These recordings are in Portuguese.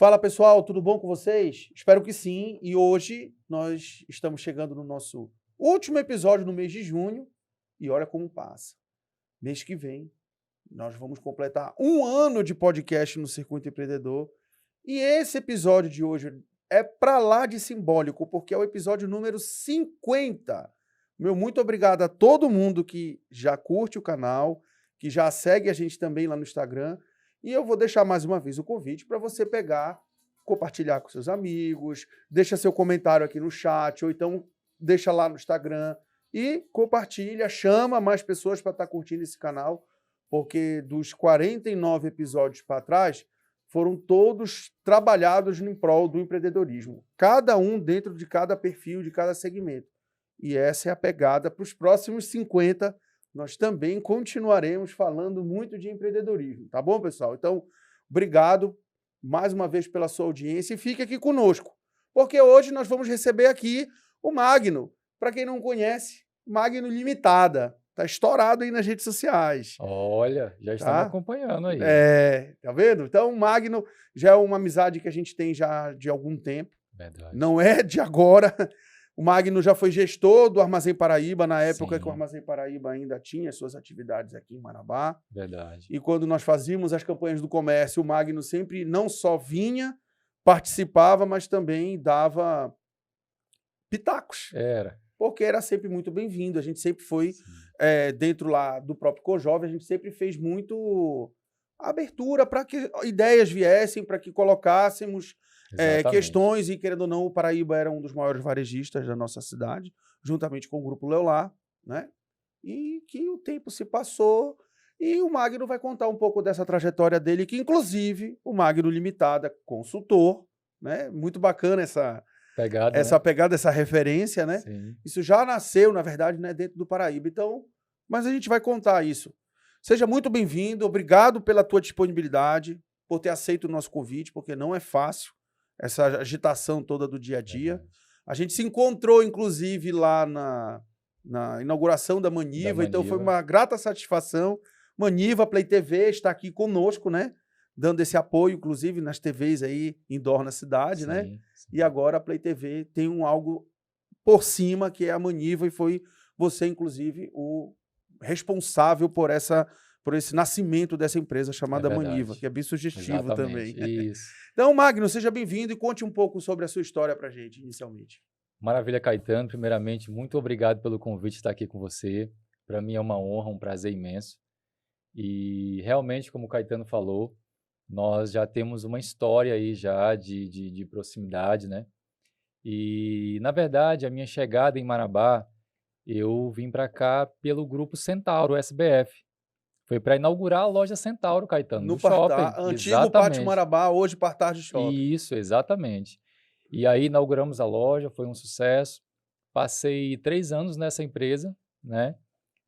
Fala pessoal, tudo bom com vocês? Espero que sim. E hoje nós estamos chegando no nosso último episódio no mês de junho. E olha como passa. Mês que vem nós vamos completar um ano de podcast no Circuito Empreendedor. E esse episódio de hoje é pra lá de simbólico, porque é o episódio número 50. Meu muito obrigado a todo mundo que já curte o canal, que já segue a gente também lá no Instagram. E eu vou deixar mais uma vez o convite para você pegar, compartilhar com seus amigos, deixa seu comentário aqui no chat, ou então deixa lá no Instagram e compartilha, chama mais pessoas para estar curtindo esse canal, porque dos 49 episódios para trás, foram todos trabalhados em prol do empreendedorismo. Cada um dentro de cada perfil, de cada segmento. E essa é a pegada para os próximos 50. Nós também continuaremos falando muito de empreendedorismo, tá bom, pessoal? Então, obrigado mais uma vez pela sua audiência e fique aqui conosco, porque hoje nós vamos receber aqui o Magno. Para quem não conhece, Magno Limitada. Tá estourado aí nas redes sociais. Olha, já estamos acompanhando aí. Tá vendo? Então, o Magno já é uma amizade que a gente tem já de algum tempo. Verdade. Não é de agora. O Magno já foi gestor do Armazém Paraíba, na época que o Armazém Paraíba ainda tinha suas atividades aqui em Marabá. Verdade. E quando nós fazíamos as campanhas do comércio, o Magno sempre não só vinha, participava, mas também dava pitacos. Porque era sempre muito bem-vindo. A gente sempre foi, dentro lá do próprio Cojove, a gente sempre fez muito abertura para que ideias viessem, para que colocássemos questões, e querendo ou não, o Paraíba era um dos maiores varejistas da nossa cidade, juntamente com o Grupo Leolá, né? E que o tempo se passou e o Magno vai contar um pouco dessa trajetória dele, que inclusive o Magno Limitada, consultor, né? Muito bacana essa pegada, essa referência, né? Sim. Isso já nasceu, na verdade, né, dentro do Paraíba. Então, mas a gente vai contar isso. Seja muito bem-vindo, obrigado pela tua disponibilidade, por ter aceito o nosso convite, porque não é fácil essa agitação toda do dia a dia. Verdade. A gente se encontrou, inclusive, lá na inauguração da Maniva, então foi uma grata satisfação. Maniva Play TV está aqui conosco, né? Dando esse apoio, inclusive, nas TVs aí indoor na cidade, né? Sim. E agora a Play TV tem algo por cima, que é a Maniva, e foi você, inclusive, o responsável por esse nascimento dessa empresa chamada Maniva, que é bem sugestivo também. Isso. Então, Magno, seja bem-vindo e conte um pouco sobre a sua história para a gente, inicialmente. Maravilha, Caetano. Primeiramente, muito obrigado pelo convite de estar aqui com você. Para mim é uma honra, um prazer imenso. E realmente, como o Caetano falou, nós já temos uma história aí já de proximidade, né? E, na verdade, a minha chegada em Marabá, eu vim para cá pelo Grupo Centauro, SBF. Foi para inaugurar a loja Centauro, Caetano, No do shopping. antigo Pátio Marabá, hoje Partage Shopping. Isso, exatamente. E aí inauguramos a loja, foi um sucesso. Passei 3 anos nessa empresa, né?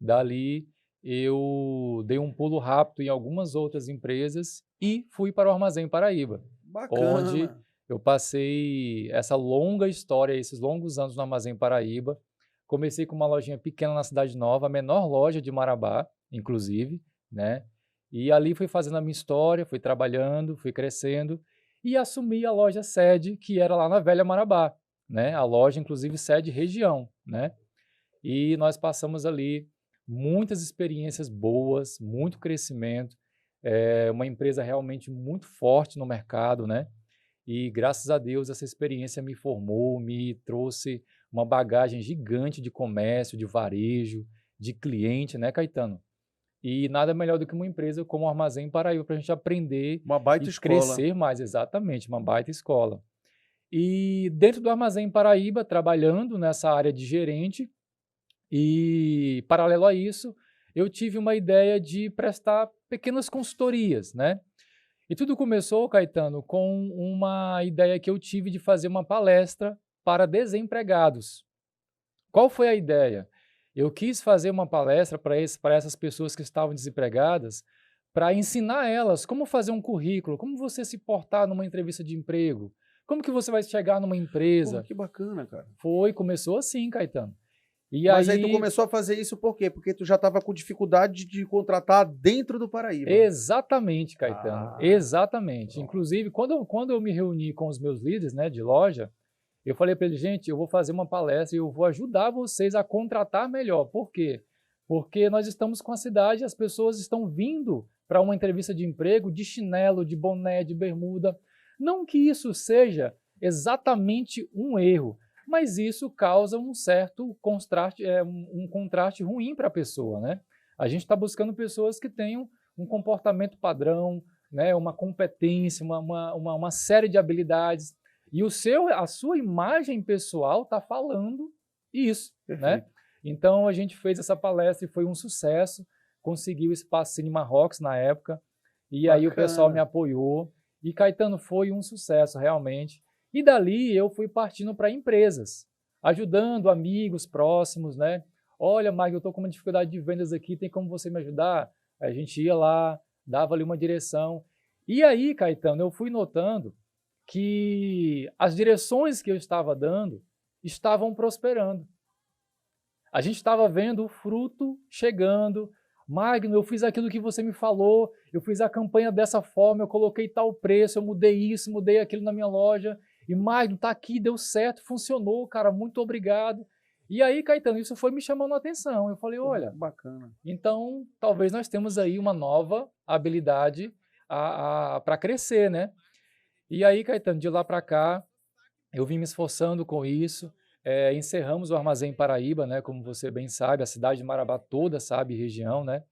Dali eu dei um pulo rápido em algumas outras empresas e fui para o Armazém Paraíba. Bacana. Onde eu passei essa longa história, esses longos anos no Armazém Paraíba. Comecei com uma lojinha pequena na Cidade Nova, a menor loja de Marabá, inclusive, né? E ali fui fazendo a minha história, fui trabalhando, fui crescendo e assumi a loja sede, que era lá na Velha Marabá, né? A loja, inclusive, sede região, né? E nós passamos ali muitas experiências boas, muito crescimento, uma empresa realmente muito forte no mercado, né? E graças a Deus essa experiência me formou, me trouxe uma bagagem gigante de comércio, de varejo, de cliente, né, Caetano? E nada melhor do que uma empresa como o Armazém Paraíba para a gente aprender Uma baita e escola. crescer mais, exatamente, uma baita escola. E dentro do Armazém Paraíba, trabalhando nessa área de gerente, e paralelo a isso, eu tive uma ideia de prestar pequenas consultorias, né? E tudo começou, Caetano, com uma ideia que eu tive de fazer uma palestra para desempregados. Qual foi a ideia? Eu quis fazer uma palestra para essas pessoas que estavam desempregadas, para ensinar elas como fazer um currículo, como você se portar numa entrevista de emprego, como que você vai chegar numa empresa. Pô, que bacana, cara. Começou assim, Caetano. E Mas aí tu começou a fazer isso por quê? Porque tu já estava com dificuldade de contratar dentro do Paraíba. Exatamente, Caetano. Exatamente. Pronto. Inclusive, quando eu me reuni com os meus líderes, né, de loja, eu falei para eles, gente, eu vou fazer uma palestra e eu vou ajudar vocês a contratar melhor. Por quê? Porque nós estamos com a cidade, as pessoas estão vindo para uma entrevista de emprego de chinelo, de boné, de bermuda. Não que isso seja exatamente um erro, mas isso causa um certo contraste, um contraste ruim para a pessoa, né? A gente está buscando pessoas que tenham um comportamento padrão, né? Uma competência, uma série de habilidades. E a sua imagem pessoal está falando isso, né? Então, a gente fez essa palestra e foi um sucesso. Consegui o espaço Cinema Rocks na época. E aí o pessoal me apoiou. E Caetano, foi um sucesso, realmente. E dali eu fui partindo para empresas, ajudando amigos próximos, né? Olha, Magno, eu estou com uma dificuldade de vendas aqui, tem como você me ajudar? A gente ia lá, dava ali uma direção. E aí, Caetano, eu fui notando que as direções que eu estava dando estavam prosperando. A gente estava vendo o fruto chegando. Magno, eu fiz aquilo que você me falou, eu fiz a campanha dessa forma, eu coloquei tal preço, eu mudei isso, mudei aquilo na minha loja. E Magno, tá aqui, deu certo, funcionou, cara, muito obrigado. E aí, Caetano, isso foi me chamando a atenção. Eu falei, olha, bacana. Então talvez nós temos aí uma nova habilidade para crescer, né? E aí, Caetano, de lá para cá, eu vim me esforçando com isso. Encerramos o Armazém Paraíba, né? Como você bem sabe, a cidade de Marabá toda sabe, região, né?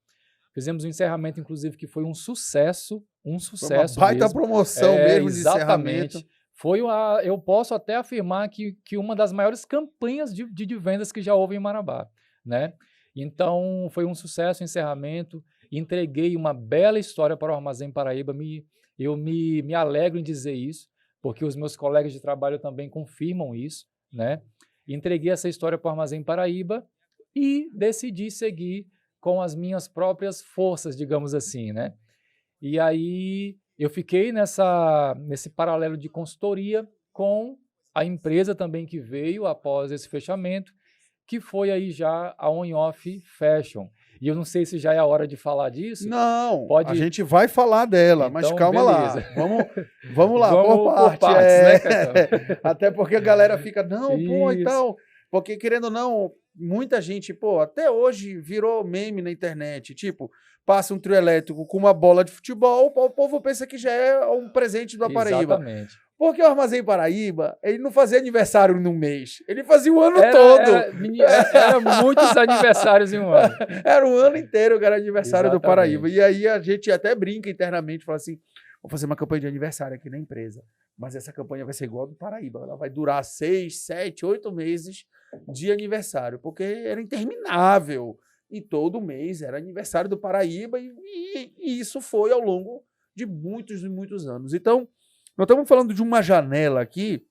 Fizemos um encerramento, inclusive, que foi um sucesso Foi uma baita mesmo. promoção mesmo de Exatamente. encerramento. Eu posso até afirmar que uma das maiores campanhas de vendas que já houve em Marabá, né? Então, foi um sucesso o encerramento. Entreguei uma bela história para o Armazém Paraíba. Eu me alegro em dizer isso, porque os meus colegas de trabalho também confirmam isso, né? Entreguei essa história para o Armazém Paraíba e decidi seguir com as minhas próprias forças, digamos assim, né? E aí eu fiquei nesse paralelo de consultoria com a empresa também que veio após esse fechamento, que foi aí já a On-Off Fashion. E eu não sei se já é a hora de falar disso. Não, a gente vai falar dela, então, mas calma beleza. lá. Vamos lá, por partes, né, Até porque a galera fica, não, pô, e Isso. tal. Porque, querendo ou não, muita gente, pô, até hoje virou meme na internet. Tipo, passa um trio elétrico com uma bola de futebol, o povo pensa que já é um presente do Paraíba. Exatamente. Porque o Armazém Paraíba, ele não fazia aniversário num mês, ele fazia o ano todo. Era muitos aniversários em um ano. Era o ano inteiro que era aniversário Exatamente. do Paraíba. E aí a gente até brinca internamente, fala assim, vou fazer uma campanha de aniversário aqui na empresa, mas essa campanha vai ser igual a do Paraíba, ela vai durar 6, 7, 8 meses de aniversário, porque era interminável. E todo mês era aniversário do Paraíba e isso foi ao longo de muitos e muitos anos. Então, nós estamos falando de uma janela aqui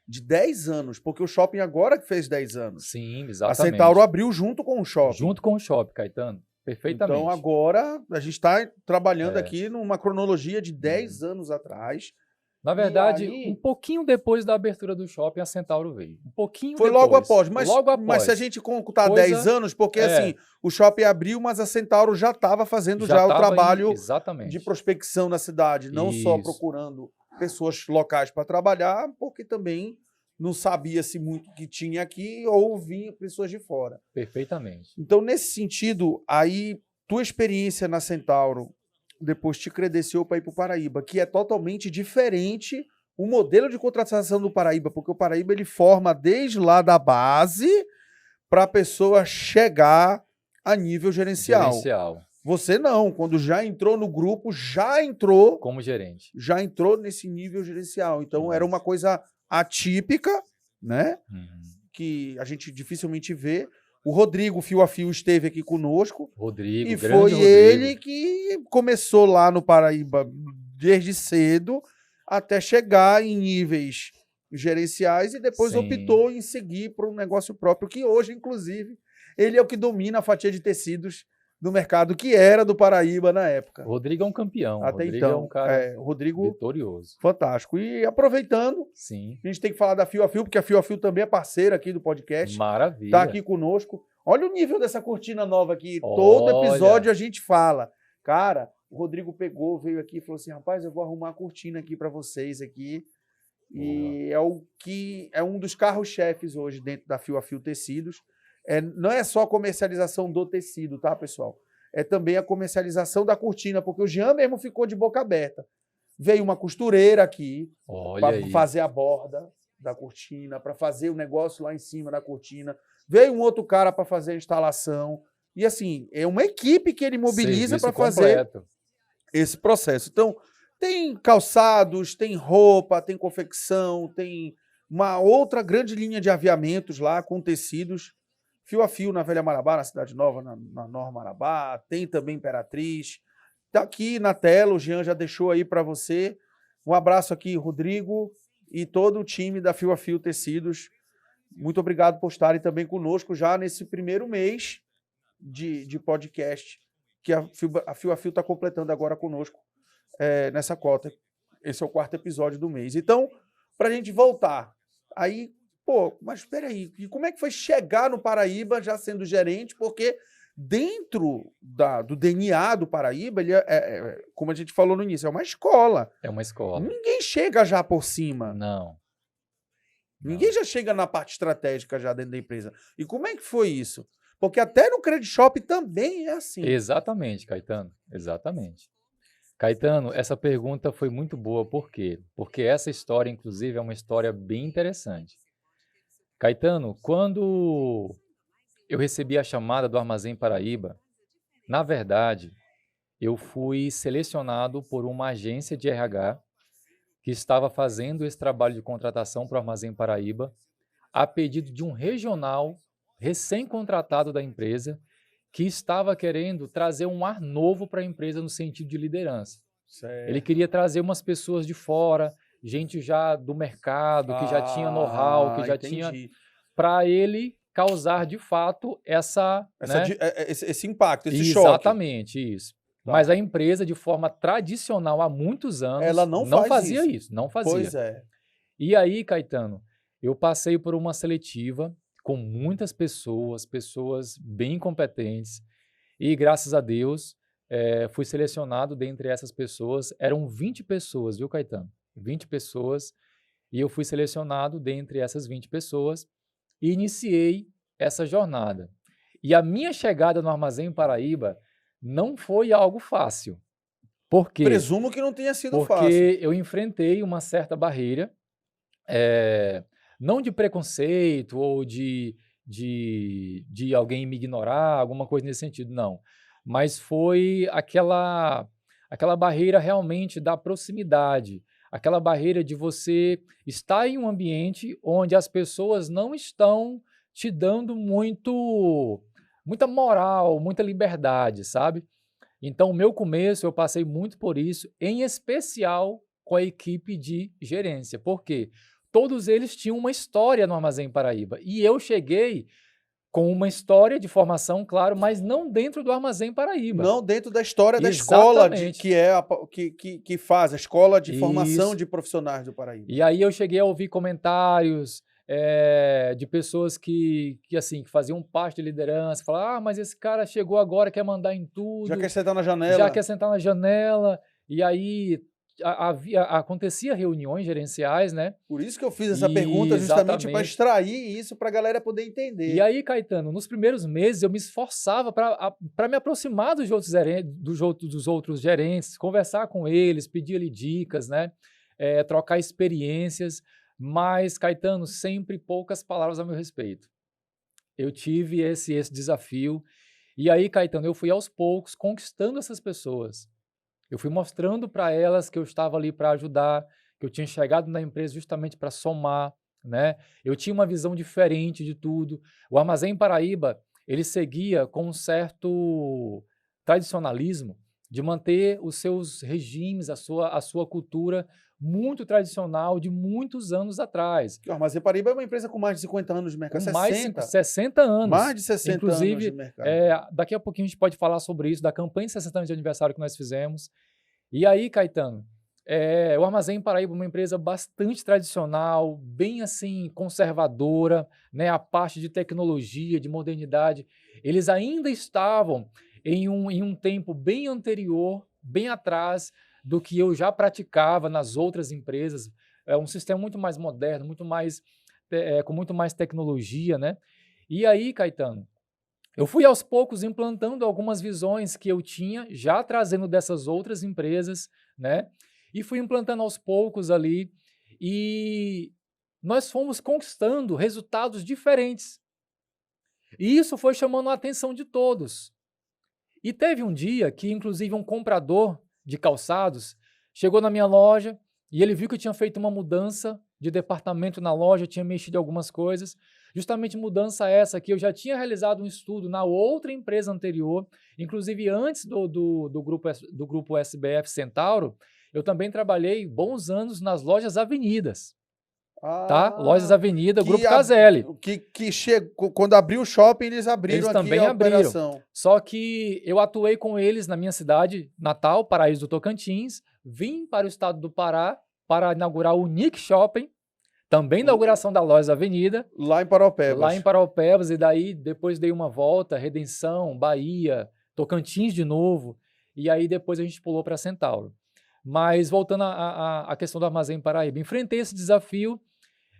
de 10 anos, porque o shopping agora que fez 10 anos. Sim, exatamente. A Centauro abriu junto com o shopping. Junto com o shopping, Caetano. Perfeitamente. Então agora a gente está trabalhando aqui numa cronologia de 10 anos atrás. Na verdade, um pouquinho depois da abertura do shopping, a Centauro veio. Um pouquinho Foi depois. logo após. Logo após. Mas se a gente contar 10 anos, porque assim, o shopping abriu, mas a Centauro já estava fazendo já o trabalho de prospecção na cidade. Não só procurando pessoas locais para trabalhar, porque também não sabia-se muito que tinha aqui ou vinha pessoas de fora. Perfeitamente. Então, nesse sentido, aí, tua experiência na Centauro depois te credenciou para ir para o Paraíba, que é totalmente diferente o modelo de contratação do Paraíba, porque o Paraíba ele forma desde lá da base para a pessoa chegar a nível gerencial. Você não, quando já entrou no grupo, já entrou como gerente. Já entrou nesse nível gerencial. Então, era uma coisa atípica, né? Que a gente dificilmente vê. O Rodrigo, fio a fio, esteve aqui conosco. Rodrigo, e foi ele que começou lá no Paraíba desde cedo até chegar em níveis gerenciais e depois optou em seguir para um negócio próprio, que hoje, inclusive, ele é o que domina a fatia de tecidos do mercado que era do Paraíba na época. O Rodrigo é um campeão. Até Rodrigo então, é um cara Rodrigo vitorioso. fantástico. E aproveitando, Sim. a gente tem que falar da Fio a Fio, porque a Fio a Fio também é parceira aqui do podcast. Maravilha. Tá aqui conosco. Olha o nível dessa cortina nova aqui. Todo episódio a gente fala. Cara, o Rodrigo pegou, veio aqui e falou assim, rapaz, eu vou arrumar a cortina aqui para vocês aqui. E é um dos carros-chefes hoje dentro da Fio a Fio Tecidos. Não é só a comercialização do tecido, tá, pessoal? É também a comercialização da cortina, porque o Jean mesmo ficou de boca aberta. Veio uma costureira aqui para fazer a borda da cortina, para fazer o negócio lá em cima da cortina. Veio um outro cara para fazer a instalação. E assim, é uma equipe que ele mobiliza para fazer esse processo. Então, tem calçados, tem roupa, tem confecção, tem uma outra grande linha de aviamentos lá com tecidos. Fio a Fio na Velha Marabá, na Cidade Nova, na Nova Marabá. Tem também Imperatriz. Tá aqui na tela, o Jean já deixou aí para você. Um abraço aqui, Rodrigo, e todo o time da Fio a Fio Tecidos. Muito obrigado por estarem também conosco já nesse primeiro mês de podcast que a Fio está completando agora conosco nessa cota. Esse é o 4º episódio do mês. Então, para a gente voltar, aí, mas espera aí, e como é que foi chegar no Paraíba já sendo gerente? Porque dentro do DNA do Paraíba, ele como a gente falou no início, é uma escola. É uma escola. Ninguém chega já por cima. Não. Ninguém já chega na parte estratégica já dentro da empresa. E como é que foi isso? Porque até no Credit Shop também é assim. Exatamente, Caetano. Exatamente. Caetano, essa pergunta foi muito boa. Por quê? Porque essa história, inclusive, é uma história bem interessante. Caetano, quando eu recebi a chamada do Armazém Paraíba, na verdade, eu fui selecionado por uma agência de RH que estava fazendo esse trabalho de contratação para o Armazém Paraíba a pedido de um regional recém-contratado da empresa que estava querendo trazer um ar novo para a empresa no sentido de liderança. Certo. Ele queria trazer umas pessoas de fora, gente já do mercado, que já tinha know-how, que já tinha... Para ele causar, de fato, esse impacto, esse choque. Exatamente, isso. Tá. Mas a empresa, de forma tradicional, há muitos anos, ela não fazia isso. Não fazia. Pois é. E aí, Caetano, eu passei por uma seletiva com muitas pessoas bem competentes, e graças a Deus fui selecionado dentre essas pessoas. Eram 20 pessoas, viu, Caetano? 20 pessoas, e eu fui selecionado dentre essas 20 pessoas e iniciei essa jornada. E a minha chegada no Armazém Paraíba não foi algo fácil. Por quê? Presumo que não tenha sido fácil. Porque eu enfrentei uma certa barreira, não de preconceito ou de alguém me ignorar, alguma coisa nesse sentido, não. Mas foi aquela barreira realmente da proximidade, aquela barreira de você estar em um ambiente onde as pessoas não estão te dando muita moral, muita liberdade, sabe? Então, o meu começo, eu passei muito por isso, em especial com a equipe de gerência. Por quê? Todos eles tinham uma história no Armazém Paraíba. E eu cheguei com uma história de formação, claro, mas não dentro do Armazém Paraíba. Não dentro da história da escola que faz a escola de formação de profissionais do Paraíba. E aí eu cheguei a ouvir comentários de pessoas que faziam parte de liderança, falaram, mas esse cara chegou agora, quer mandar em tudo. Já quer sentar na janela. Já quer sentar na janela. E aí acontecia reuniões gerenciais, né? Por isso que eu fiz essa pergunta, justamente para extrair isso para a galera poder entender. E aí, Caetano, nos primeiros meses eu me esforçava para me aproximar dos outros gerentes, conversar com eles, pedir-lhe dicas, né? Trocar experiências, mas, Caetano, sempre poucas palavras a meu respeito. Eu tive esse desafio, e aí, Caetano, eu fui aos poucos conquistando essas pessoas. Eu fui mostrando para elas que eu estava ali para ajudar, que eu tinha chegado na empresa justamente para somar, né? Eu tinha uma visão diferente de tudo. O Armazém Paraíba, ele seguia com um certo tradicionalismo de manter os seus regimes, a sua cultura muito tradicional de muitos anos atrás. O Armazém Paraíba é uma empresa com mais de 50 anos de mercado. Com mais de 60 anos. Mais de 60 Inclusive, anos de mercado. Daqui a pouquinho a gente pode falar sobre isso, da campanha de 60 anos de aniversário que nós fizemos. E aí, Caetano, o Armazém Paraíba é uma empresa bastante tradicional, bem assim, conservadora, né? A parte de tecnologia, de modernidade. Eles ainda estavam em um tempo bem anterior, bem atrás do que eu já praticava nas outras empresas. É um sistema muito mais moderno, muito mais, com muito mais tecnologia, né? E aí, Caetano, eu fui aos poucos implantando algumas visões que eu tinha, já trazendo dessas outras empresas, né? E fui implantando aos poucos ali, e nós fomos conquistando resultados diferentes. E isso foi chamando a atenção de todos. E teve um dia que, inclusive, um comprador de calçados chegou na minha loja e ele viu que eu tinha feito uma mudança de departamento na loja, tinha mexido em algumas coisas, justamente mudança essa que eu já tinha realizado um estudo na outra empresa anterior, inclusive antes do grupo SBF Centauro, eu também trabalhei bons anos nas lojas Avenidas. Tá? Lojas Avenida, Grupo Caselli. Quando abriu o shopping, eles abriram eles aqui também a abriram. operação. Só que eu atuei com eles na minha cidade natal, Paraíso do Tocantins, vim para o estado do Pará para inaugurar o Unique Shopping, também inauguração da Lojas Avenida. Lá em Paraupebas. Lá em Paraupebas, e daí depois dei uma volta, Redenção, Bahia, Tocantins de novo, e aí depois a gente pulou para Centauro. Mas voltando à questão do Armazém Paraíba, enfrentei esse desafio.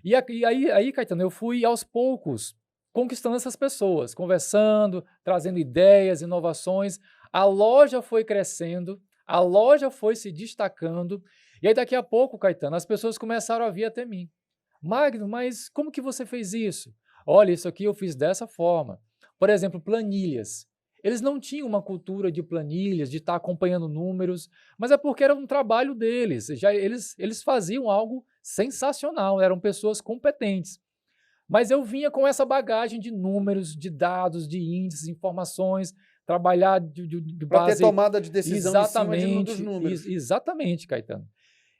E aí, Caetano, eu fui aos poucos conquistando essas pessoas, conversando, trazendo ideias, inovações. A loja foi crescendo, a loja foi se destacando. E aí, daqui a pouco, Caetano, as pessoas começaram a vir até mim. Magno, mas como que você fez isso? Olha, isso aqui eu fiz dessa forma. Por exemplo, planilhas. Eles não tinham uma cultura de planilhas, de estar acompanhando números, mas é porque era um trabalho deles. Eles faziam algo sensacional, eram pessoas competentes. Mas eu vinha com essa bagagem de números, de dados, de índices, informações, trabalhar de base... Para ter tomada de decisão exatamente, em cima dos números. Exatamente, Caetano.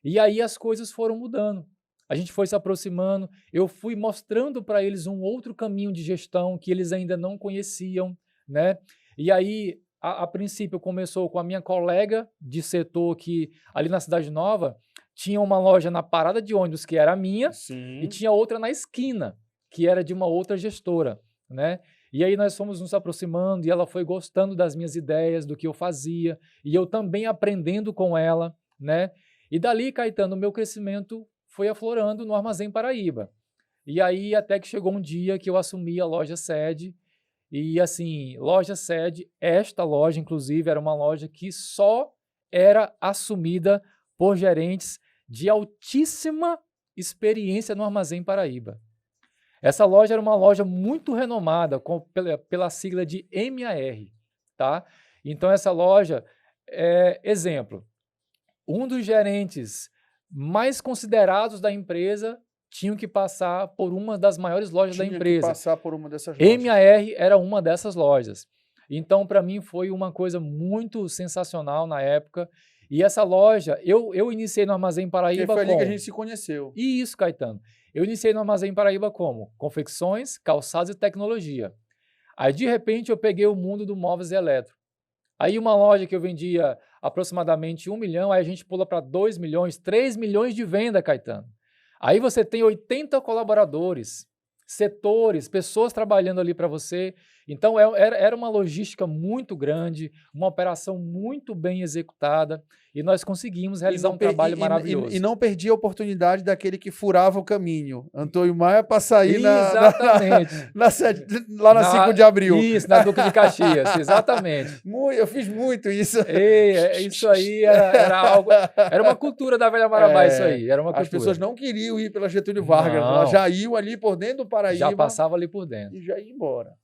E aí as coisas foram mudando. A gente foi se aproximando, eu fui mostrando para eles um outro caminho de gestão que eles ainda não conheciam, né? E aí, a princípio, começou com a minha colega de setor que, ali na Cidade Nova, tinha uma loja na parada de ônibus que era minha. Sim. E tinha outra na esquina, que era de uma outra gestora, né? E aí nós fomos nos aproximando e ela foi gostando das minhas ideias, do que eu fazia, e eu também aprendendo com ela, né? E dali, Caetano, o meu crescimento foi aflorando no Armazém Paraíba. E aí até que chegou um dia que eu assumi a loja sede. E assim, loja sede, esta loja, inclusive, era uma loja que só era assumida por gerentes de altíssima experiência no Armazém Paraíba. Essa loja era uma loja muito renomada, pela sigla de MAR, tá? Então, essa loja, exemplo, um dos gerentes mais considerados da empresa tinham que passar por uma das maiores lojas da empresa. Tinha que passar por uma dessas lojas. MAR era uma dessas lojas. Então, para mim, foi uma coisa muito sensacional na época. E essa loja, eu iniciei no Armazém Paraíba como... foi ali que a gente se conheceu. Isso, Caetano. Eu iniciei no Armazém Paraíba como confecções, calçados e tecnologia. Aí, de repente, eu peguei o mundo do móveis e eletro. Aí, uma loja que eu vendia aproximadamente 1 milhão, aí a gente pula para 2 milhões, 3 milhões de venda, Caetano. Aí você tem 80 colaboradores, setores, pessoas trabalhando ali para você. Então, era uma logística muito grande, uma operação muito bem executada, e nós conseguimos realizar um trabalho maravilhoso. E não perdi a oportunidade daquele que furava o caminho. Antônio Maia para sair lá na 5 de abril. Isso, na Duque de Caxias, exatamente. Eu fiz muito isso. Isso aí era algo... Era uma cultura da Velha Marabá, isso aí. Era uma cultura. As pessoas não queriam ir pela Getúlio Vargas, elas já iam ali por dentro do Paraíba. Já passava ali por dentro. E já ia embora.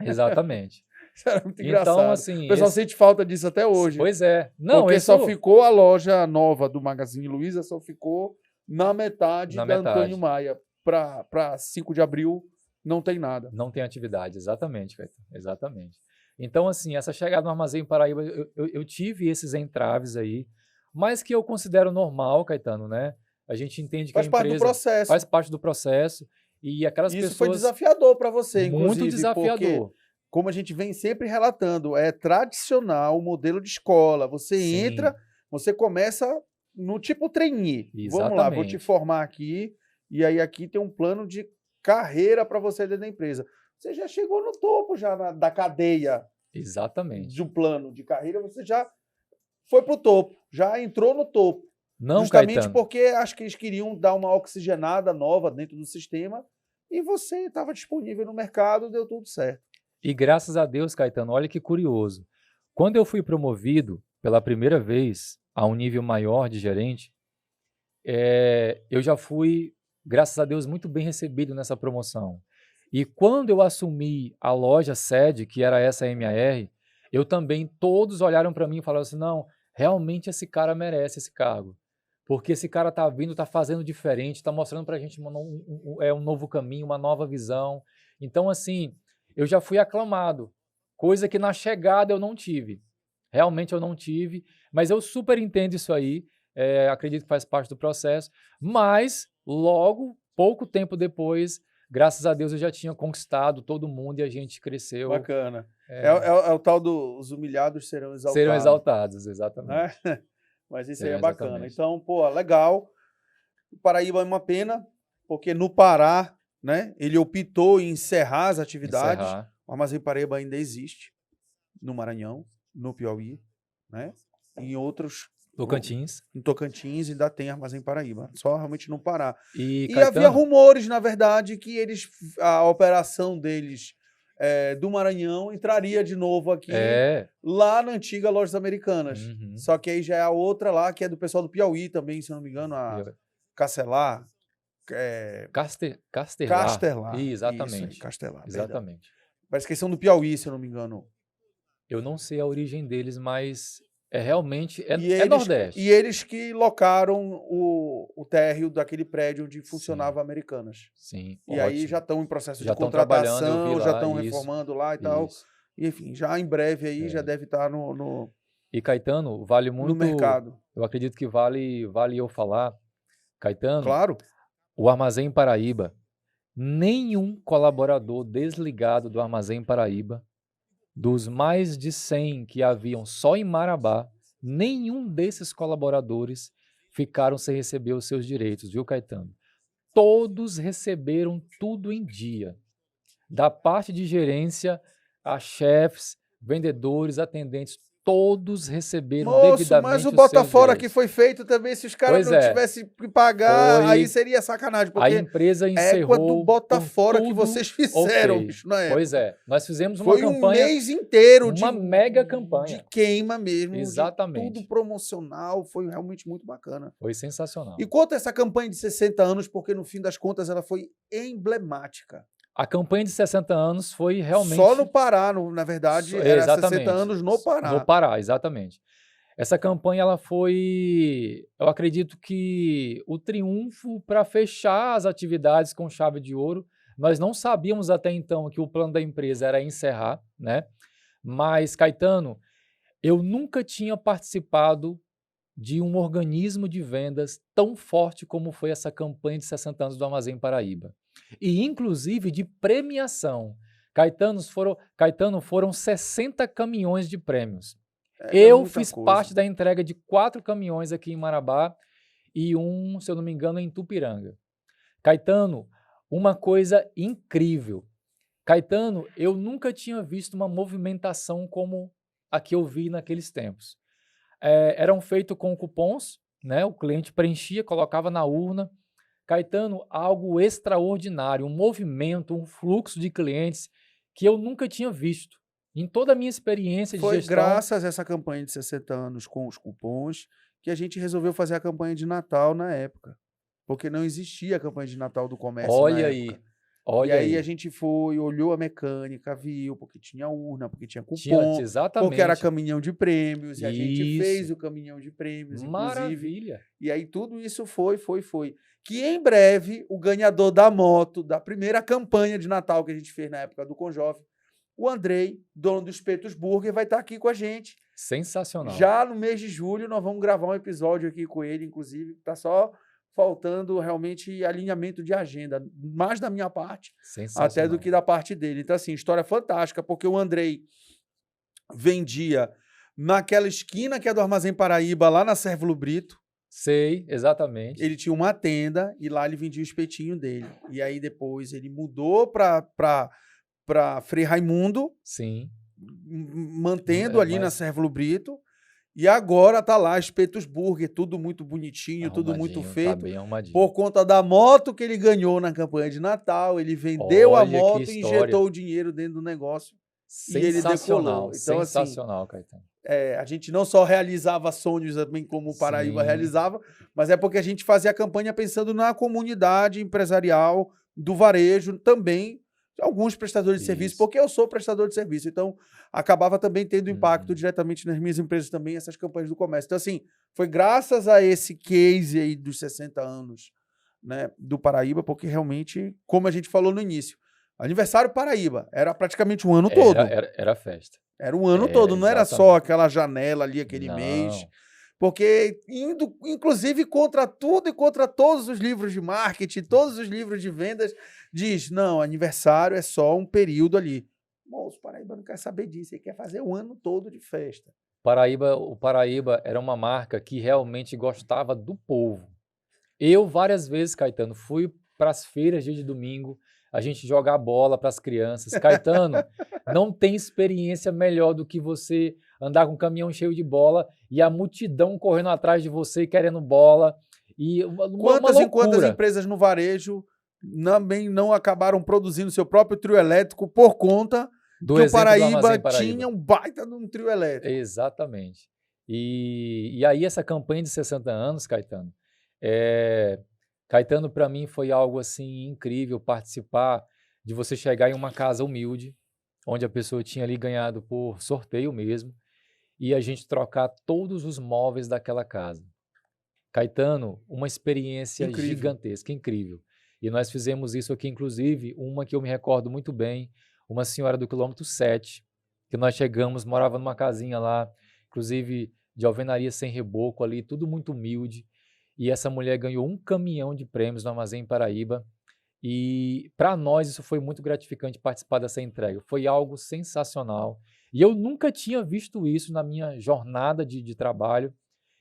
Exatamente. Isso era muito engraçado. Então, assim, o pessoal sente falta disso até hoje. Pois é. Não, porque só ficou a loja nova do Magazine Luiza, só ficou na metade da Antônio Maia. Para 5 de abril não tem nada. Não tem atividade, exatamente, Caetano. Exatamente. Então, assim, essa chegada no Armazém Paraíba, eu tive esses entraves aí, mas que eu considero normal, Caetano, né? A gente entende que Faz a parte do empresa processo. faz parte do processo e aquelas Isso foi pessoas desafiador para você, muito inclusive, porque, desafiador. como a gente vem sempre relatando, é tradicional o modelo de escola. Você Sim, entra, você começa no tipo trainee. Vamos lá, vou te exatamente, formar aqui, e aí aqui tem um plano de carreira para você dentro da empresa. Você já chegou no topo já da cadeia de exatamente. um plano de carreira, você já foi para o topo, já entrou no topo. Não, Justamente Caetano. porque acho que eles queriam dar uma oxigenada nova dentro do sistema e você estava disponível no mercado, deu tudo certo. E graças a Deus, Caetano, olha que curioso. Quando eu fui promovido pela primeira vez a um nível maior de gerente, eu já fui, graças a Deus, muito bem recebido nessa promoção. E quando eu assumi a loja sede, que era essa MAR, eu também, todos olharam para mim e falaram assim, não, realmente esse cara merece esse cargo. Porque esse cara está vindo, está fazendo diferente, está mostrando para a gente um novo caminho, uma nova visão. Então, assim, eu já fui aclamado, coisa que na chegada eu não tive. Realmente eu não tive, mas eu super entendo isso aí, acredito que faz parte do processo, mas logo, pouco tempo depois, graças a Deus eu já tinha conquistado todo mundo e a gente cresceu. Bacana. É o tal dos humilhados serão exaltados. Serão exaltados, exatamente. Né? Mas isso aí Serão é bacana. exatamente. Então, pô, legal. O Paraíba é uma pena, porque no Pará, né, ele optou em encerrar as atividades. Encerrar. O Armazém Paraíba ainda existe no Maranhão, no Piauí, né? Em outros. Tocantins. Em Tocantins ainda tem Armazém Paraíba, só realmente no Pará. E, havia Caetano, rumores, na verdade, que a operação deles do Maranhão entraria de novo aqui, lá na antiga Lojas Americanas. Uhum. Só que aí já é a outra lá, que é do pessoal do Piauí também, se não me engano, a Castelar. Castelar. Exatamente. Isso aí, Castelar. Exatamente. Parece que eles são do Piauí, se eu não me engano. Eu não sei a origem deles, mas realmente eles, Nordeste. E eles que locaram o térreo daquele prédio onde funcionava Americanas. Sim, e aí já estão em processo Já de estão trabalhando, eu contratação, vi já lá, estão isso, reformando lá e tal. isso. E, enfim, já em breve aí já deve estar no E Caetano, vale muito. no mercado. Eu acredito que vale eu falar, Caetano, Claro. o Armazém Paraíba, nenhum colaborador desligado do Armazém Paraíba, dos mais de 100 que haviam só em Marabá, nenhum desses colaboradores ficaram sem receber os seus direitos, viu, Caetano? Todos receberam tudo em dia. Da parte de gerência a chefes, vendedores, atendentes, todos receberam devidamente mas o os bota seus fora direitos. que foi feito também, se os caras Pois não tivessem que pagar, aí seria sacanagem, A porque empresa égua do encerrou bota com fora que tudo vocês fizeram, ok. bicho, na época. Pois é, nós fizemos uma Foi campanha, um mês inteiro uma mega campanha. de queima mesmo, Exatamente. de tudo promocional, foi realmente muito bacana. Foi sensacional. E conta essa campanha de 60 anos, porque no fim das contas ela foi emblemática. A campanha de 60 anos foi realmente... Só no Pará, na verdade, era exatamente. 60 anos no Pará. No Pará, exatamente. Essa campanha, ela foi, eu acredito que o triunfo para fechar as atividades com chave de ouro. Nós não sabíamos até então que o plano da empresa era encerrar, né? Mas, Caetano, eu nunca tinha participado de um organismo de vendas tão forte como foi essa campanha de 60 anos do Armazém Paraíba. E, inclusive, de premiação. Caetano, foram 60 caminhões de prêmios. Eu fiz parte da entrega de 4 caminhões aqui em Marabá e um, se eu não me engano, em Tupiranga. Caetano, uma coisa incrível. Caetano, eu nunca tinha visto uma movimentação como a que eu vi naqueles tempos. Eram feitos com cupons, né? O cliente preenchia, colocava na urna. Caetano, algo extraordinário, um movimento, um fluxo de clientes que eu nunca tinha visto. Em toda a minha experiência de gestão... Foi graças a essa campanha de 60 anos com os cupons que a gente resolveu fazer a campanha de Natal na época. Porque não existia a campanha de Natal do comércio na época. Olha aí. E aí a gente foi, olhou a mecânica, viu, porque tinha urna, porque tinha cupom, exatamente. porque era caminhão de prêmios, e a gente Isso. fez o caminhão de prêmios, Maravilha. inclusive. E aí tudo isso foi. Que em breve o ganhador da moto, da primeira campanha de Natal que a gente fez na época do Conjove, o Andrei, dono do Espetos Burger, vai estar aqui com a gente. Sensacional. Já no mês de julho, nós vamos gravar um episódio aqui com ele, inclusive. Está só faltando realmente alinhamento de agenda, mais da minha parte, até do que da parte dele. Então, assim, história fantástica, porque o Andrei vendia naquela esquina que é do Armazém Paraíba, lá na Sérvulo Brito. Sei, exatamente. Ele tinha uma tenda e lá ele vendia o espetinho dele. E aí depois ele mudou para Frei Raimundo, sim, mantendo ali na Sérvulo Brito. E agora tá lá, Espetos Burger, tudo muito bonitinho, tudo muito feito. Tá bem arrumadinho. Por conta da moto que ele ganhou na campanha de Natal, ele vendeu a moto e injetou o dinheiro dentro do negócio. E ele decolou. Então, sensacional, assim, Caetano. A gente não só realizava sonhos também como o Paraíba realizava, mas é porque a gente fazia a campanha pensando na comunidade empresarial do varejo também, alguns prestadores de serviço, porque eu sou prestador de serviço, então acabava também tendo impacto diretamente nas minhas empresas também, essas campanhas do comércio. Então, assim, foi graças a esse case aí dos 60 anos, né, do Paraíba, porque realmente, como a gente falou no início, aniversário Paraíba era praticamente um ano todo. Era festa. Era um ano todo, não era só aquela janela ali, aquele mês. Porque indo, inclusive, contra tudo e contra todos os livros de marketing, todos os livros de vendas, diz, não, aniversário é só um período ali. Moço, o Paraíba não quer saber disso, ele quer fazer o ano todo de festa. O Paraíba era uma marca que realmente gostava do povo. Eu, várias vezes, Caetano, fui para as feiras dia de domingo, a gente jogar bola para as crianças. Caetano, não tem experiência melhor do que você andar com um caminhão cheio de bola e a multidão correndo atrás de você querendo bola. E quantas e quantas empresas no varejo também não acabaram produzindo seu próprio trio elétrico por conta que o Paraíba tinha um baita de um trio elétrico. Exatamente. E aí essa campanha de 60 anos, Caetano, Caetano, para mim, foi algo assim incrível participar de você chegar em uma casa humilde, onde a pessoa tinha ali ganhado por sorteio mesmo, e a gente trocar todos os móveis daquela casa. Caetano, uma experiência gigantesca, incrível. E nós fizemos isso aqui, inclusive, uma que eu me recordo muito bem, uma senhora do quilômetro 7, que nós chegamos, morava numa casinha lá, inclusive de alvenaria sem reboco ali, tudo muito humilde. E essa mulher ganhou um caminhão de prêmios no Armazém Paraíba. E para nós isso foi muito gratificante participar dessa entrega. Foi algo sensacional. E eu nunca tinha visto isso na minha jornada de trabalho.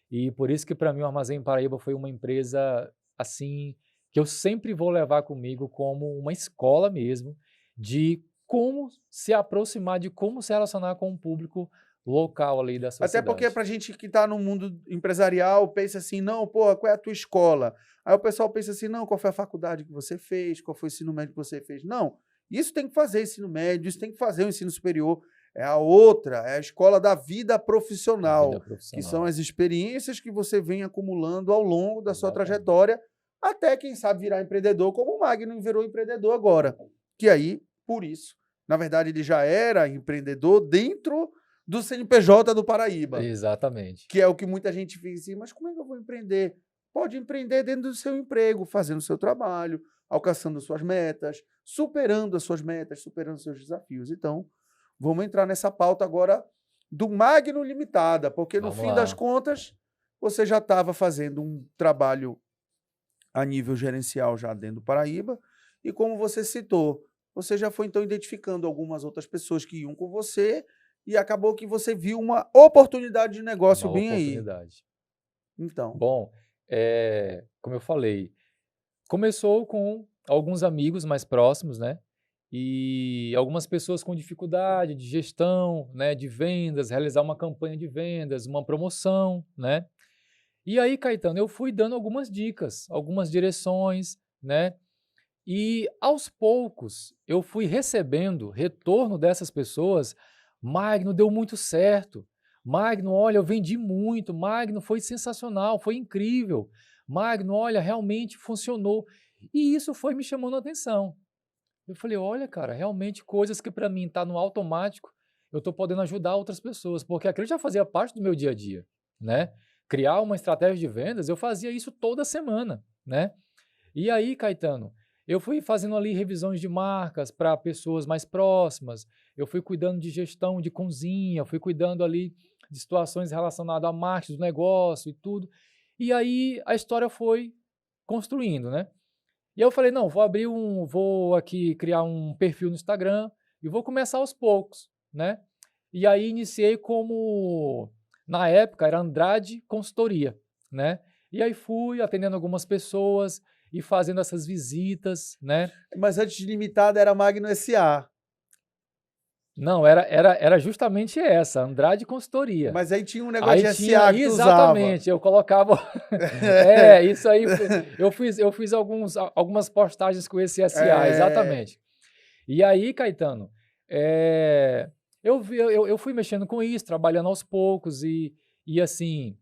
E por isso que para mim o Armazém Paraíba foi uma empresa assim que eu sempre vou levar comigo como uma escola mesmo de como se aproximar, de como se relacionar com o público local ali da sociedade. Até porque pra gente que tá no mundo empresarial, pensa assim, não, pô, qual é a tua escola? Aí o pessoal pensa assim, não, qual foi a faculdade que você fez? Qual foi o ensino médio que você fez? Não, isso tem que fazer ensino médio, isso tem que fazer o ensino superior. É a outra, é a escola da vida profissional, que são as experiências que você vem acumulando ao longo da sua trajetória, até, quem sabe, virar empreendedor, como o Magno virou empreendedor agora. Que aí, por isso, na verdade, ele já era empreendedor dentro do CNPJ do Paraíba. Exatamente. Que é o que muita gente fica assim, mas como é que eu vou empreender? Pode empreender dentro do seu emprego, fazendo o seu trabalho, alcançando suas metas, superando as suas metas, superando seus desafios. Então, vamos entrar nessa pauta agora do Magno Limitada, porque no fim das contas, você já estava fazendo um trabalho a nível gerencial já dentro do Paraíba, e como você citou, você já foi então identificando algumas outras pessoas que iam com você, e acabou que você viu uma oportunidade de negócio bem aí. Então. Bom, como eu falei, começou com alguns amigos mais próximos, né? E algumas pessoas com dificuldade de gestão, né? De vendas, realizar uma campanha de vendas, uma promoção, né? E aí, Caetano, eu fui dando algumas dicas, algumas direções, né? E aos poucos eu fui recebendo retorno dessas pessoas. Magno, deu muito certo. Magno, olha, eu vendi muito. Magno, foi sensacional, foi incrível. Magno, olha, realmente funcionou. E isso foi me chamando a atenção. Eu falei, olha, cara, realmente coisas que para mim tá no automático, eu estou podendo ajudar outras pessoas, porque aquilo já fazia parte do meu dia a dia, né? Criar uma estratégia de vendas, eu fazia isso toda semana, né? E aí, Caetano, eu fui fazendo ali revisões de marcas para pessoas mais próximas, eu fui cuidando de gestão de cozinha, fui cuidando ali de situações relacionadas a marketing do negócio e tudo. E aí a história foi construindo, né? E eu falei, não, vou aqui criar um perfil no Instagram e vou começar aos poucos, né? E aí iniciei como, na época, era Andrade Consultoria, né? E aí fui atendendo algumas pessoas e fazendo essas visitas, né? Mas antes de Limitada era Magno SA. Não, era justamente essa, Andrade Consultoria. Mas aí tinha um negócio Aí de tinha, SA que tu usava. exatamente, eu colocava. Isso aí. Eu fiz algumas postagens com esse SA, exatamente. E aí, Caetano, eu fui mexendo com isso, trabalhando aos poucos e assim,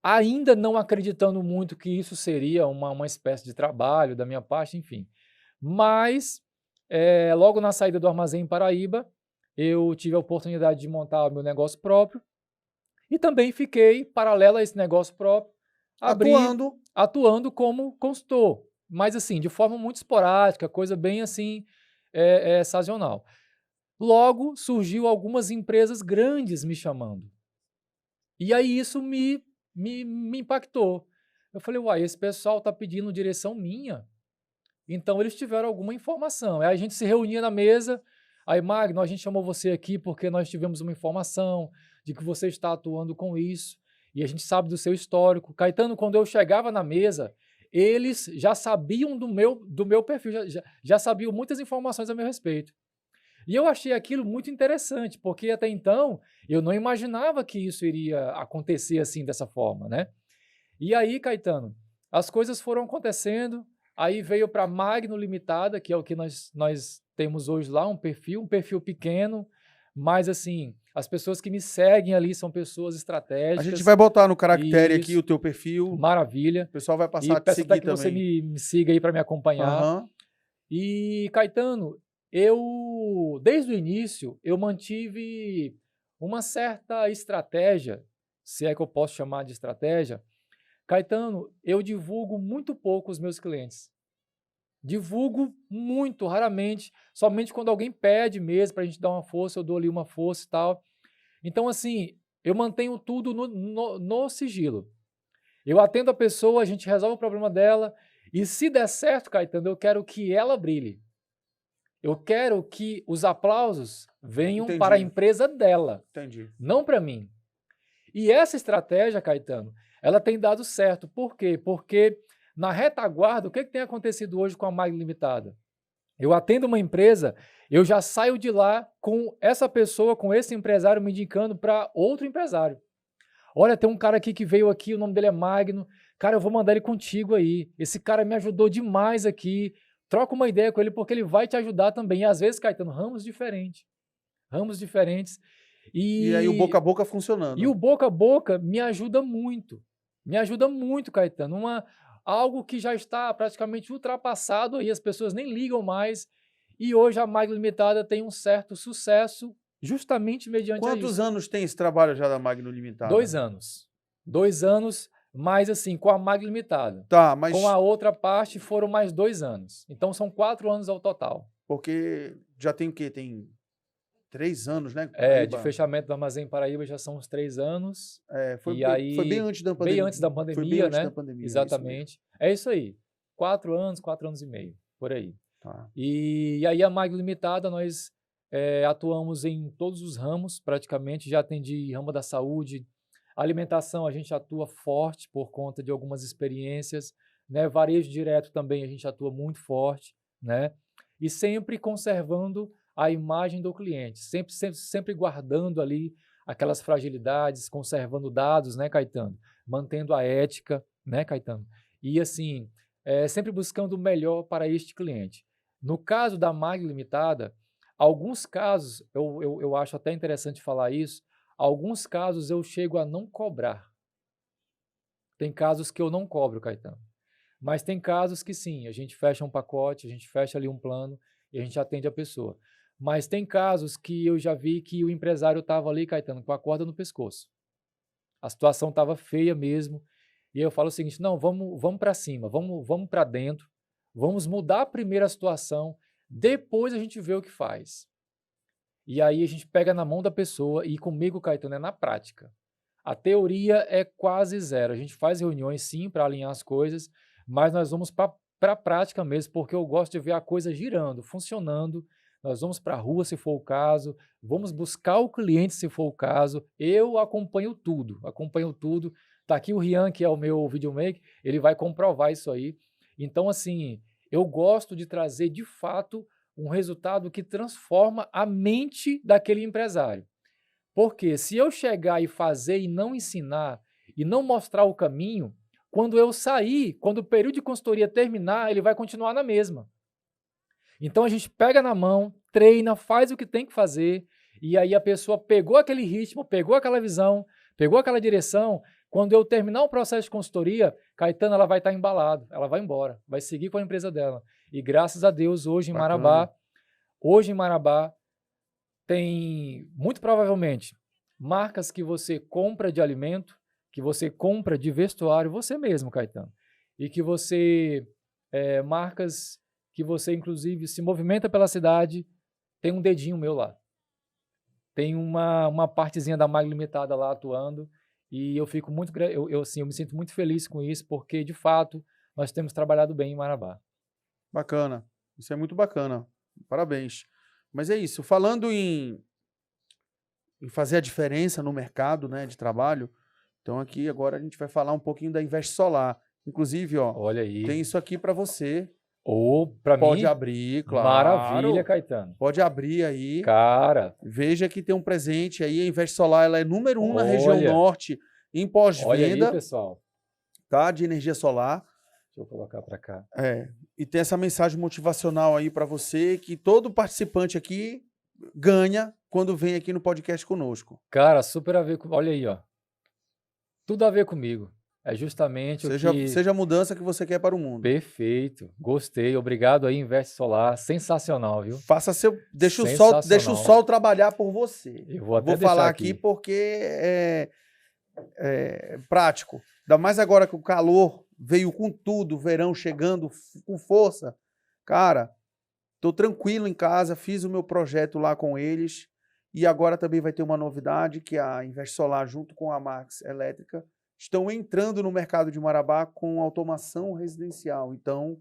ainda não acreditando muito que isso seria uma espécie de trabalho da minha parte, enfim. Mas, logo na saída do Armazém em Paraíba, eu tive a oportunidade de montar o meu negócio próprio e também fiquei, paralelo a esse negócio próprio, atuando como consultor, mas assim, de forma muito esporádica, coisa bem assim, sazonal. Logo, surgiu algumas empresas grandes me chamando. E aí isso me impactou. Eu falei, uai, esse pessoal está pedindo direção minha. Então, eles tiveram alguma informação. Aí a gente se reunia na mesa, aí, Magno, a gente chamou você aqui porque nós tivemos uma informação de que você está atuando com isso, e a gente sabe do seu histórico. Caetano, quando eu chegava na mesa, eles já sabiam do meu perfil, já sabiam muitas informações a meu respeito. E eu achei aquilo muito interessante, porque até então eu não imaginava que isso iria acontecer assim, dessa forma, né? E aí, Caetano, as coisas foram acontecendo, aí veio para a Magno Limitada, que é o que nós temos hoje lá, um perfil pequeno, mas assim, as pessoas que me seguem ali são pessoas estratégicas. A gente vai botar no caractere aqui o teu perfil. Maravilha. O pessoal vai passar a te peço seguir até que também. você me siga aí para me acompanhar. E, Caetano, desde o início, eu mantive uma certa estratégia, se é que eu posso chamar de estratégia. Caetano, eu divulgo muito pouco os meus clientes. Divulgo muito, raramente, somente quando alguém pede mesmo para a gente dar uma força, eu dou ali uma força e tal. Então, assim, eu mantenho tudo no sigilo. Eu atendo a pessoa, a gente resolve o problema dela, e se der certo, Caetano, eu quero que ela brilhe. Eu quero que os aplausos venham para a empresa dela, não para mim. E essa estratégia, Caetano, ela tem dado certo. Por quê? Porque na retaguarda, o que tem acontecido hoje com a Magno Limitada? Eu atendo uma empresa, eu já saio de lá com essa pessoa, com esse empresário me indicando para outro empresário. Olha, tem um cara aqui que veio aqui, o nome dele é Magno. Cara, eu vou mandar ele contigo aí. Esse cara me ajudou demais aqui. Troca uma ideia com ele porque ele vai te ajudar também. E às vezes, Caetano, ramos diferentes. E aí o boca a boca funcionando. E o boca a boca me ajuda muito. Me ajuda muito, Caetano. Algo que já está praticamente ultrapassado aí, as pessoas nem ligam mais. E hoje a Magno Limitada tem um certo sucesso justamente mediante isso. Quantos anos tem esse trabalho já da Magno Limitada? 2 anos. 2 anos, mas assim, com a Magno Limitada. Tá, mas... Com a outra parte foram mais 2 anos. Então são 4 anos ao total. Porque já tem o quê? Tem 3 anos, né? De fechamento do Armazém Paraíba já são uns 3 anos. Foi bem antes da pandemia. Bem antes da pandemia, foi bem antes né? Da pandemia, exatamente. É isso aí. 4 anos, 4 anos e meio, por aí. Tá. E aí a Magno Limitada, nós atuamos em todos os ramos, praticamente. Já atendi ramo da saúde, alimentação, a gente atua forte por conta de algumas experiências, né? Varejo direto também a gente atua muito forte, né? E sempre conservando a imagem do cliente, sempre guardando ali aquelas fragilidades, conservando dados, né, Caetano? Mantendo a ética, né, Caetano? E assim, sempre buscando o melhor para este cliente. No caso da Magno Limitada, alguns casos, eu acho até interessante falar isso, alguns casos eu chego a não cobrar. Tem casos que eu não cobro, Caetano. Mas tem casos que sim, a gente fecha um pacote, a gente fecha ali um plano e a gente atende a pessoa. Mas tem casos que eu já vi que o empresário estava ali, Caetano, com a corda no pescoço. A situação estava feia mesmo. E eu falo o seguinte, não, vamos para cima, vamos para dentro, Vamos mudar primeiro a situação, depois a gente vê o que faz. E aí a gente pega na mão da pessoa e comigo, Caetano, é na prática. A teoria é quase zero. A gente faz reuniões, sim, para alinhar as coisas, mas nós vamos para a prática mesmo, porque eu gosto de ver a coisa girando, funcionando. Nós vamos para a rua, se for o caso, vamos buscar o cliente, se for o caso. Eu acompanho tudo, acompanho tudo. Está aqui o Rian, que é o meu videomaker, ele vai comprovar isso aí. Então, assim, eu gosto de trazer, de fato, um resultado que transforma a mente daquele empresário. Porque se eu chegar e fazer e não ensinar e não mostrar o caminho, quando eu sair, quando o período de consultoria terminar, ele vai continuar na mesma. Então a gente pega na mão, treina, faz o que tem que fazer, e aí a pessoa pegou aquele ritmo, pegou aquela visão, pegou aquela direção. Quando eu terminar o processo de consultoria, Caetano, ela vai estar embalada, ela vai embora, vai seguir com a empresa dela. E graças a Deus, hoje em Marabá, tem, muito provavelmente, marcas que você compra de alimento, que você compra de vestuário, você mesmo, Caetano. E que você, marcas que você, inclusive, se movimenta pela cidade, tem um dedinho meu lá. Tem uma partezinha da Mag Limitada lá atuando, e eu fico muito, assim, eu me sinto muito feliz com isso, porque, de fato, nós temos trabalhado bem em Marabá. Bacana. Isso é muito bacana. Parabéns. Mas é isso. Falando em fazer a diferença no mercado, né, de trabalho, então aqui agora a gente vai falar um pouquinho da Invest Solar. Inclusive, ó, olha aí, tem isso aqui para você. Ou para mim, pode abrir, claro. Maravilha, Caetano. Pode abrir aí. Cara. Veja que tem um presente aí. A Invest Solar, ela é número 1 na região Olha. norte em pós-venda. Olha aí, pessoal. Tá? De energia solar. Deixa eu colocar para cá. E tem essa mensagem motivacional aí para você, que todo participante aqui ganha quando vem aqui no podcast conosco. Cara, super a ver com... Olha aí, ó. Tudo a ver comigo. É justamente o que... Seja a mudança que você quer para o mundo. Perfeito. Gostei. Obrigado aí, Invest Solar. Sensacional, viu? Faça seu... Deixa o sol trabalhar por você. Eu vou até falar aqui porque é prático. Ainda mais agora que o calor veio com tudo, o verão chegando com força. Cara, tô tranquilo em casa, fiz o meu projeto lá com eles e agora também vai ter uma novidade que a Invest Solar junto com a Max Elétrica estão entrando no mercado de Marabá com automação residencial. Então,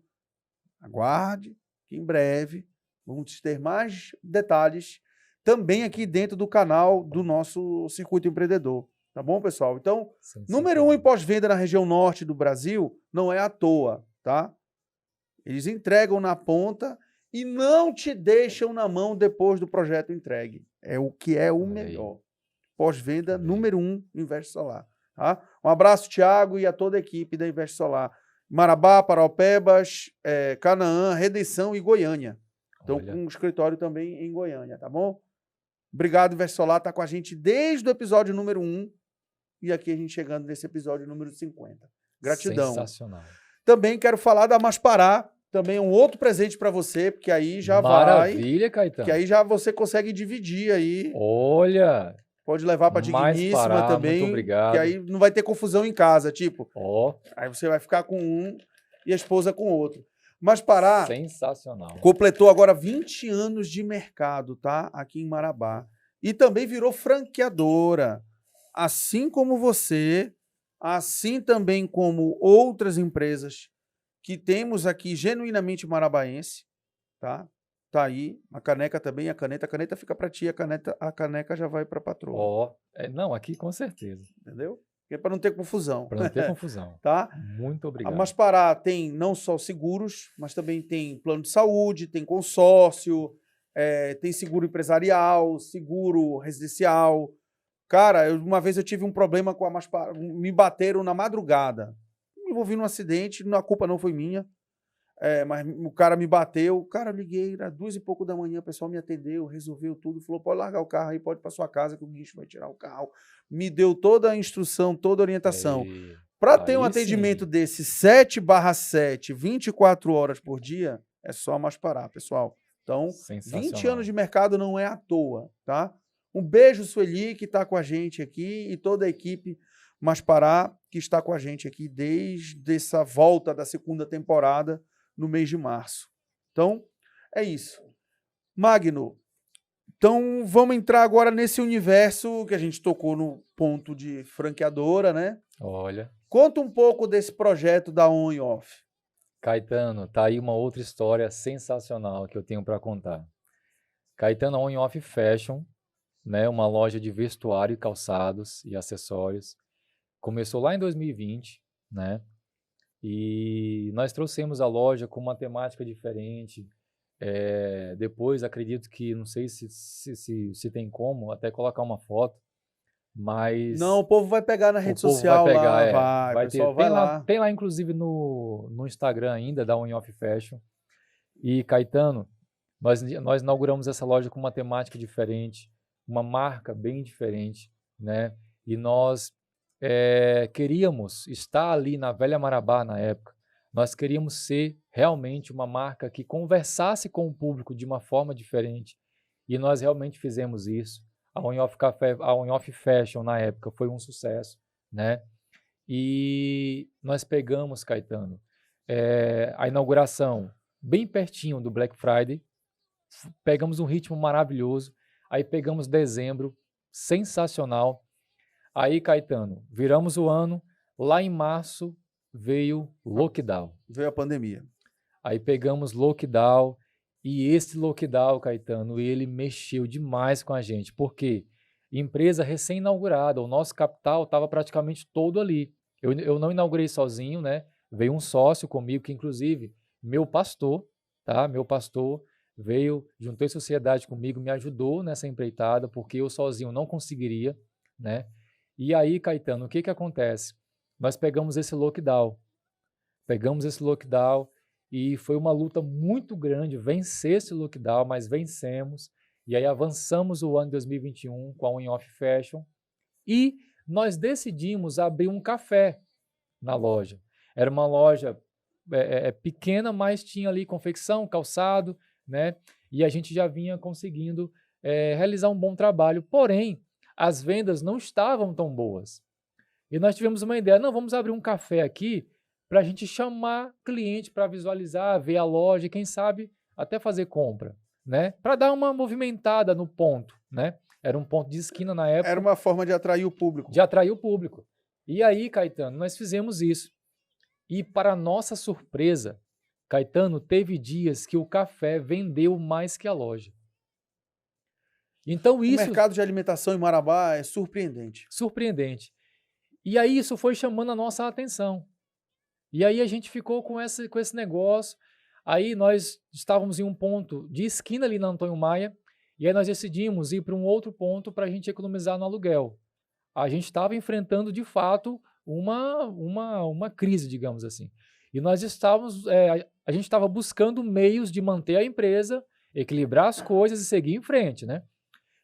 aguarde que em breve vamos ter mais detalhes também aqui dentro do canal do nosso Circuito Empreendedor. Tá bom, pessoal? Então, número 1 em pós-venda na região norte do Brasil não é à toa, tá? Eles entregam na ponta e não te deixam na mão depois do projeto entregue. É o que é o melhor. Pós-venda número 1, Invest Solar. Tá? Um abraço, Thiago, e a toda a equipe da Invest Solar. Marabá, Paraupebas, Canaã, Redenção e Goiânia. Então, com um escritório também em Goiânia, tá bom? Obrigado, Invest Solar, tá com a gente desde o episódio número 1 e aqui a gente chegando nesse episódio número 50. Gratidão. Sensacional. Também quero falar da Maspará, também um outro presente para você, porque aí já Maravilha, Caetano. Que aí já você consegue dividir aí. Olha... Pode levar para Digníssima também, muito obrigado. que aí não vai ter confusão em casa, tipo. Aí você vai ficar com um e a esposa com outro. Maspará sensacional. Completou agora 20 anos de mercado, tá? Aqui em Marabá. E também virou franqueadora. Assim como você, assim também como outras empresas que temos aqui genuinamente marabaense, tá? Tá aí, a caneca também, a caneta fica para ti, a caneca já vai para a patroa. Não, aqui com certeza. Entendeu? É para não ter confusão. Para não ter confusão. Tá? Muito obrigado. A Maspará tem não só seguros, mas também tem plano de saúde, tem consórcio, tem seguro empresarial, seguro residencial. Cara, uma vez eu tive um problema com a Maspará, me bateram na madrugada. Me envolvi num acidente, a culpa não foi minha. Mas o cara me bateu, cara, eu liguei, era 2 e pouco da manhã, o pessoal me atendeu, resolveu tudo, falou, pode largar o carro aí, pode ir para sua casa que o guincho vai tirar o carro. Me deu toda a instrução, toda a orientação. Para ter um atendimento desse 7/7, 24 horas por dia, é só Maspará, pessoal. Então, 20 anos de mercado não é à toa, tá? Um beijo, Sueli, que está com a gente aqui, e toda a equipe Maspará, que está com a gente aqui desde essa volta da segunda temporada, no mês de março. Então, é isso. Magno, então vamos entrar agora nesse universo que a gente tocou no ponto de franqueadora, né? Olha, Conta um pouco desse projeto da On e Off. Caetano, tá aí uma outra história sensacional que eu tenho para contar. Caetano On e Off Fashion, né, uma loja de vestuário, calçados e acessórios. Começou lá em 2020, né? E nós trouxemos a loja com uma temática diferente. Depois, acredito que, não sei se tem como, até colocar uma foto, mas Não, o povo vai pegar na o rede povo social vai pegar, lá, vai, vai o pessoal ter, vai lá. tem lá inclusive no Instagram ainda, da On Off Fashion. E Caetano, nós inauguramos essa loja com uma temática diferente, uma marca bem diferente, né? E nós queríamos estar ali na Velha Marabá na época. Nós queríamos ser realmente uma marca que conversasse com o público de uma forma diferente. E nós realmente fizemos isso. A On Off Café, a On Off Fashion na época foi um sucesso, né? E nós pegamos, Caetano, a inauguração bem pertinho do Black Friday, pegamos um ritmo maravilhoso, aí pegamos dezembro, sensacional. Aí, Caetano, viramos o ano, lá em março veio lockdown. Veio a pandemia. Aí pegamos lockdown, e esse lockdown, Caetano, ele mexeu demais com a gente, porque empresa recém-inaugurada, o nosso capital estava praticamente todo ali. Eu não inaugurei sozinho, né? Veio um sócio comigo, que inclusive, meu pastor, tá? Meu pastor veio, juntou em sociedade comigo, me ajudou nessa empreitada, porque eu sozinho não conseguiria, né? E aí, Caetano, o que que acontece? Nós pegamos esse lockdown, e foi uma luta muito grande vencer esse lockdown, mas vencemos. E aí avançamos o ano de 2021 com a On Off Fashion e nós decidimos abrir um café na loja. Era uma loja pequena, mas tinha ali confecção, calçado, né? E a gente já vinha conseguindo realizar um bom trabalho. Porém, as vendas não estavam tão boas. E nós tivemos uma ideia, não, vamos abrir um café aqui para a gente chamar cliente para visualizar, ver a loja e quem sabe até fazer compra, né? Para dar uma movimentada no ponto, né? Era um ponto de esquina na época. Era uma forma de atrair o público. De atrair o público. E aí, Caetano, nós fizemos isso. E para nossa surpresa, Caetano, teve dias que o café vendeu mais que a loja. Então isso... O mercado de alimentação em Marabá é surpreendente. Surpreendente. E aí isso foi chamando a nossa atenção. E aí a gente ficou com esse negócio. Aí nós estávamos em um ponto de esquina ali na Antônio Maia, e aí nós decidimos ir para um outro ponto para a gente economizar no aluguel. A gente estava enfrentando, de fato, uma crise, digamos assim. E nós estávamos, a gente estava buscando meios de manter a empresa, equilibrar as coisas e seguir em frente, né?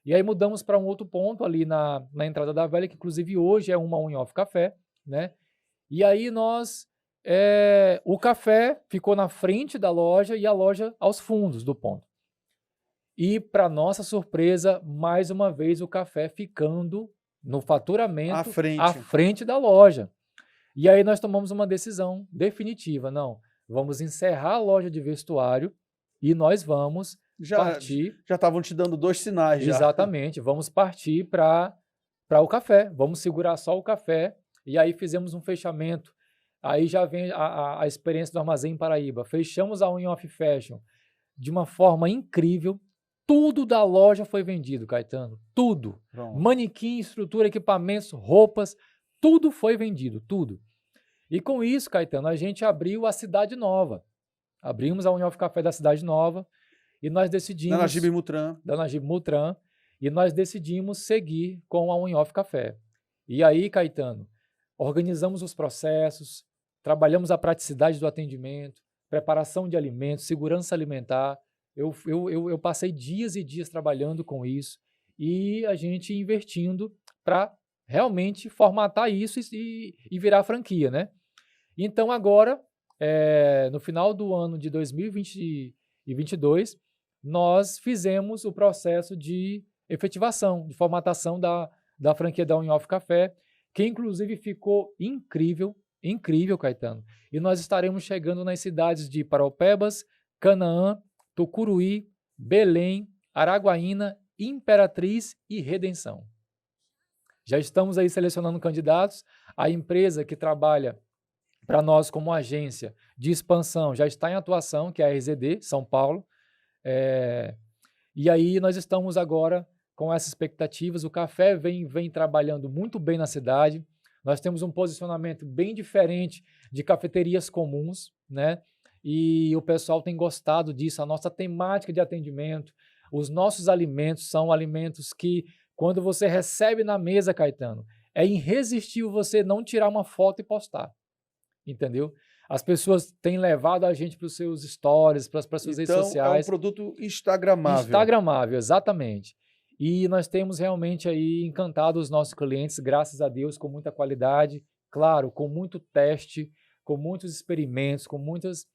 E aí mudamos para um outro ponto ali na entrada da Velha, que inclusive hoje é uma On Off Café, né? E aí o café ficou na frente da loja e a loja aos fundos do ponto. E, para nossa surpresa, mais uma vez o café ficando no faturamento à frente da loja. E aí nós tomamos uma decisão definitiva. Não, vamos encerrar a loja de vestuário e nós vamos partir... Já estavam te dando 2 sinais. Já. Exatamente, vamos partir para o café, vamos segurar só o café. E aí fizemos um fechamento. Aí já vem a experiência do Armazém Paraíba. Fechamos a On Off Fashion de uma forma incrível. Tudo da loja foi vendido, Caetano. Tudo. Pronto. Manequim, estrutura, equipamentos, roupas, tudo foi vendido, tudo. E com isso, Caetano, a gente abriu a Cidade Nova. Abrimos a On Off Café da Cidade Nova e nós decidimos... Da Najib Mutran. Da Najib Mutran. E nós decidimos seguir com a On Off Café. E aí, Caetano, organizamos os processos, trabalhamos a praticidade do atendimento, preparação de alimentos, segurança alimentar. Eu passei dias e dias trabalhando com isso e a gente investindo para realmente formatar isso e virar franquia, né? Então agora, no final do ano de 2022, nós fizemos o processo de efetivação, de formatação da franquia da On Off Café, que inclusive ficou incrível, incrível, Caetano. E nós estaremos chegando nas cidades de Paraupebas, Canaã, Tucuruí, Belém, Araguaína, Imperatriz e Redenção. Já estamos aí selecionando candidatos. A empresa que trabalha para nós como agência de expansão já está em atuação, que é a RZD, São Paulo. E aí nós estamos agora com essas expectativas. O café vem trabalhando muito bem na cidade. Nós temos um posicionamento bem diferente de cafeterias comuns, né? E o pessoal tem gostado disso. A nossa temática de atendimento, os nossos alimentos são alimentos que, quando você recebe na mesa, Caetano, é irresistível você não tirar uma foto e postar. Entendeu? As pessoas têm levado a gente para os seus stories, para as suas redes sociais. É um produto instagramável. Instagramável, exatamente. E nós temos realmente aí encantado os nossos clientes, graças a Deus, com muita qualidade, claro, com muito teste, com muitos experimentos, com muitas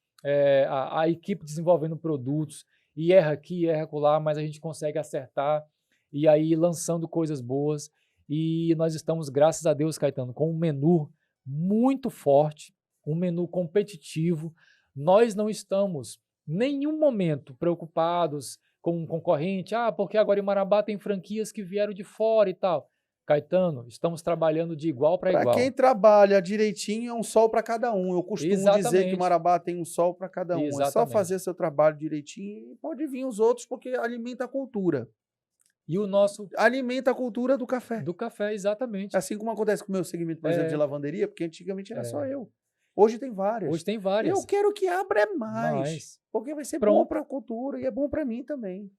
a equipe desenvolvendo produtos, e erra aqui, erra acolá, mas a gente consegue acertar e aí lançando coisas boas. E nós estamos, graças a Deus, Caetano, com um menu muito forte, um menu competitivo. Nós não estamos em nenhum momento preocupados com um concorrente, porque agora em Marabá tem franquias que vieram de fora e tal. Caetano, estamos trabalhando de igual para igual. Para quem trabalha direitinho, é um sol para cada um. Eu costumo dizer que Marabá tem um sol para cada um. Exatamente. É só fazer seu trabalho direitinho e pode vir os outros, porque alimenta a cultura. E o nosso... Alimenta a cultura do café. Do café, exatamente. Assim como acontece com o meu segmento, por exemplo, de lavanderia, porque antigamente era só eu. Hoje tem várias. Hoje tem várias. Eu quero que abra mais. Porque vai ser bom para a cultura e é bom para mim também.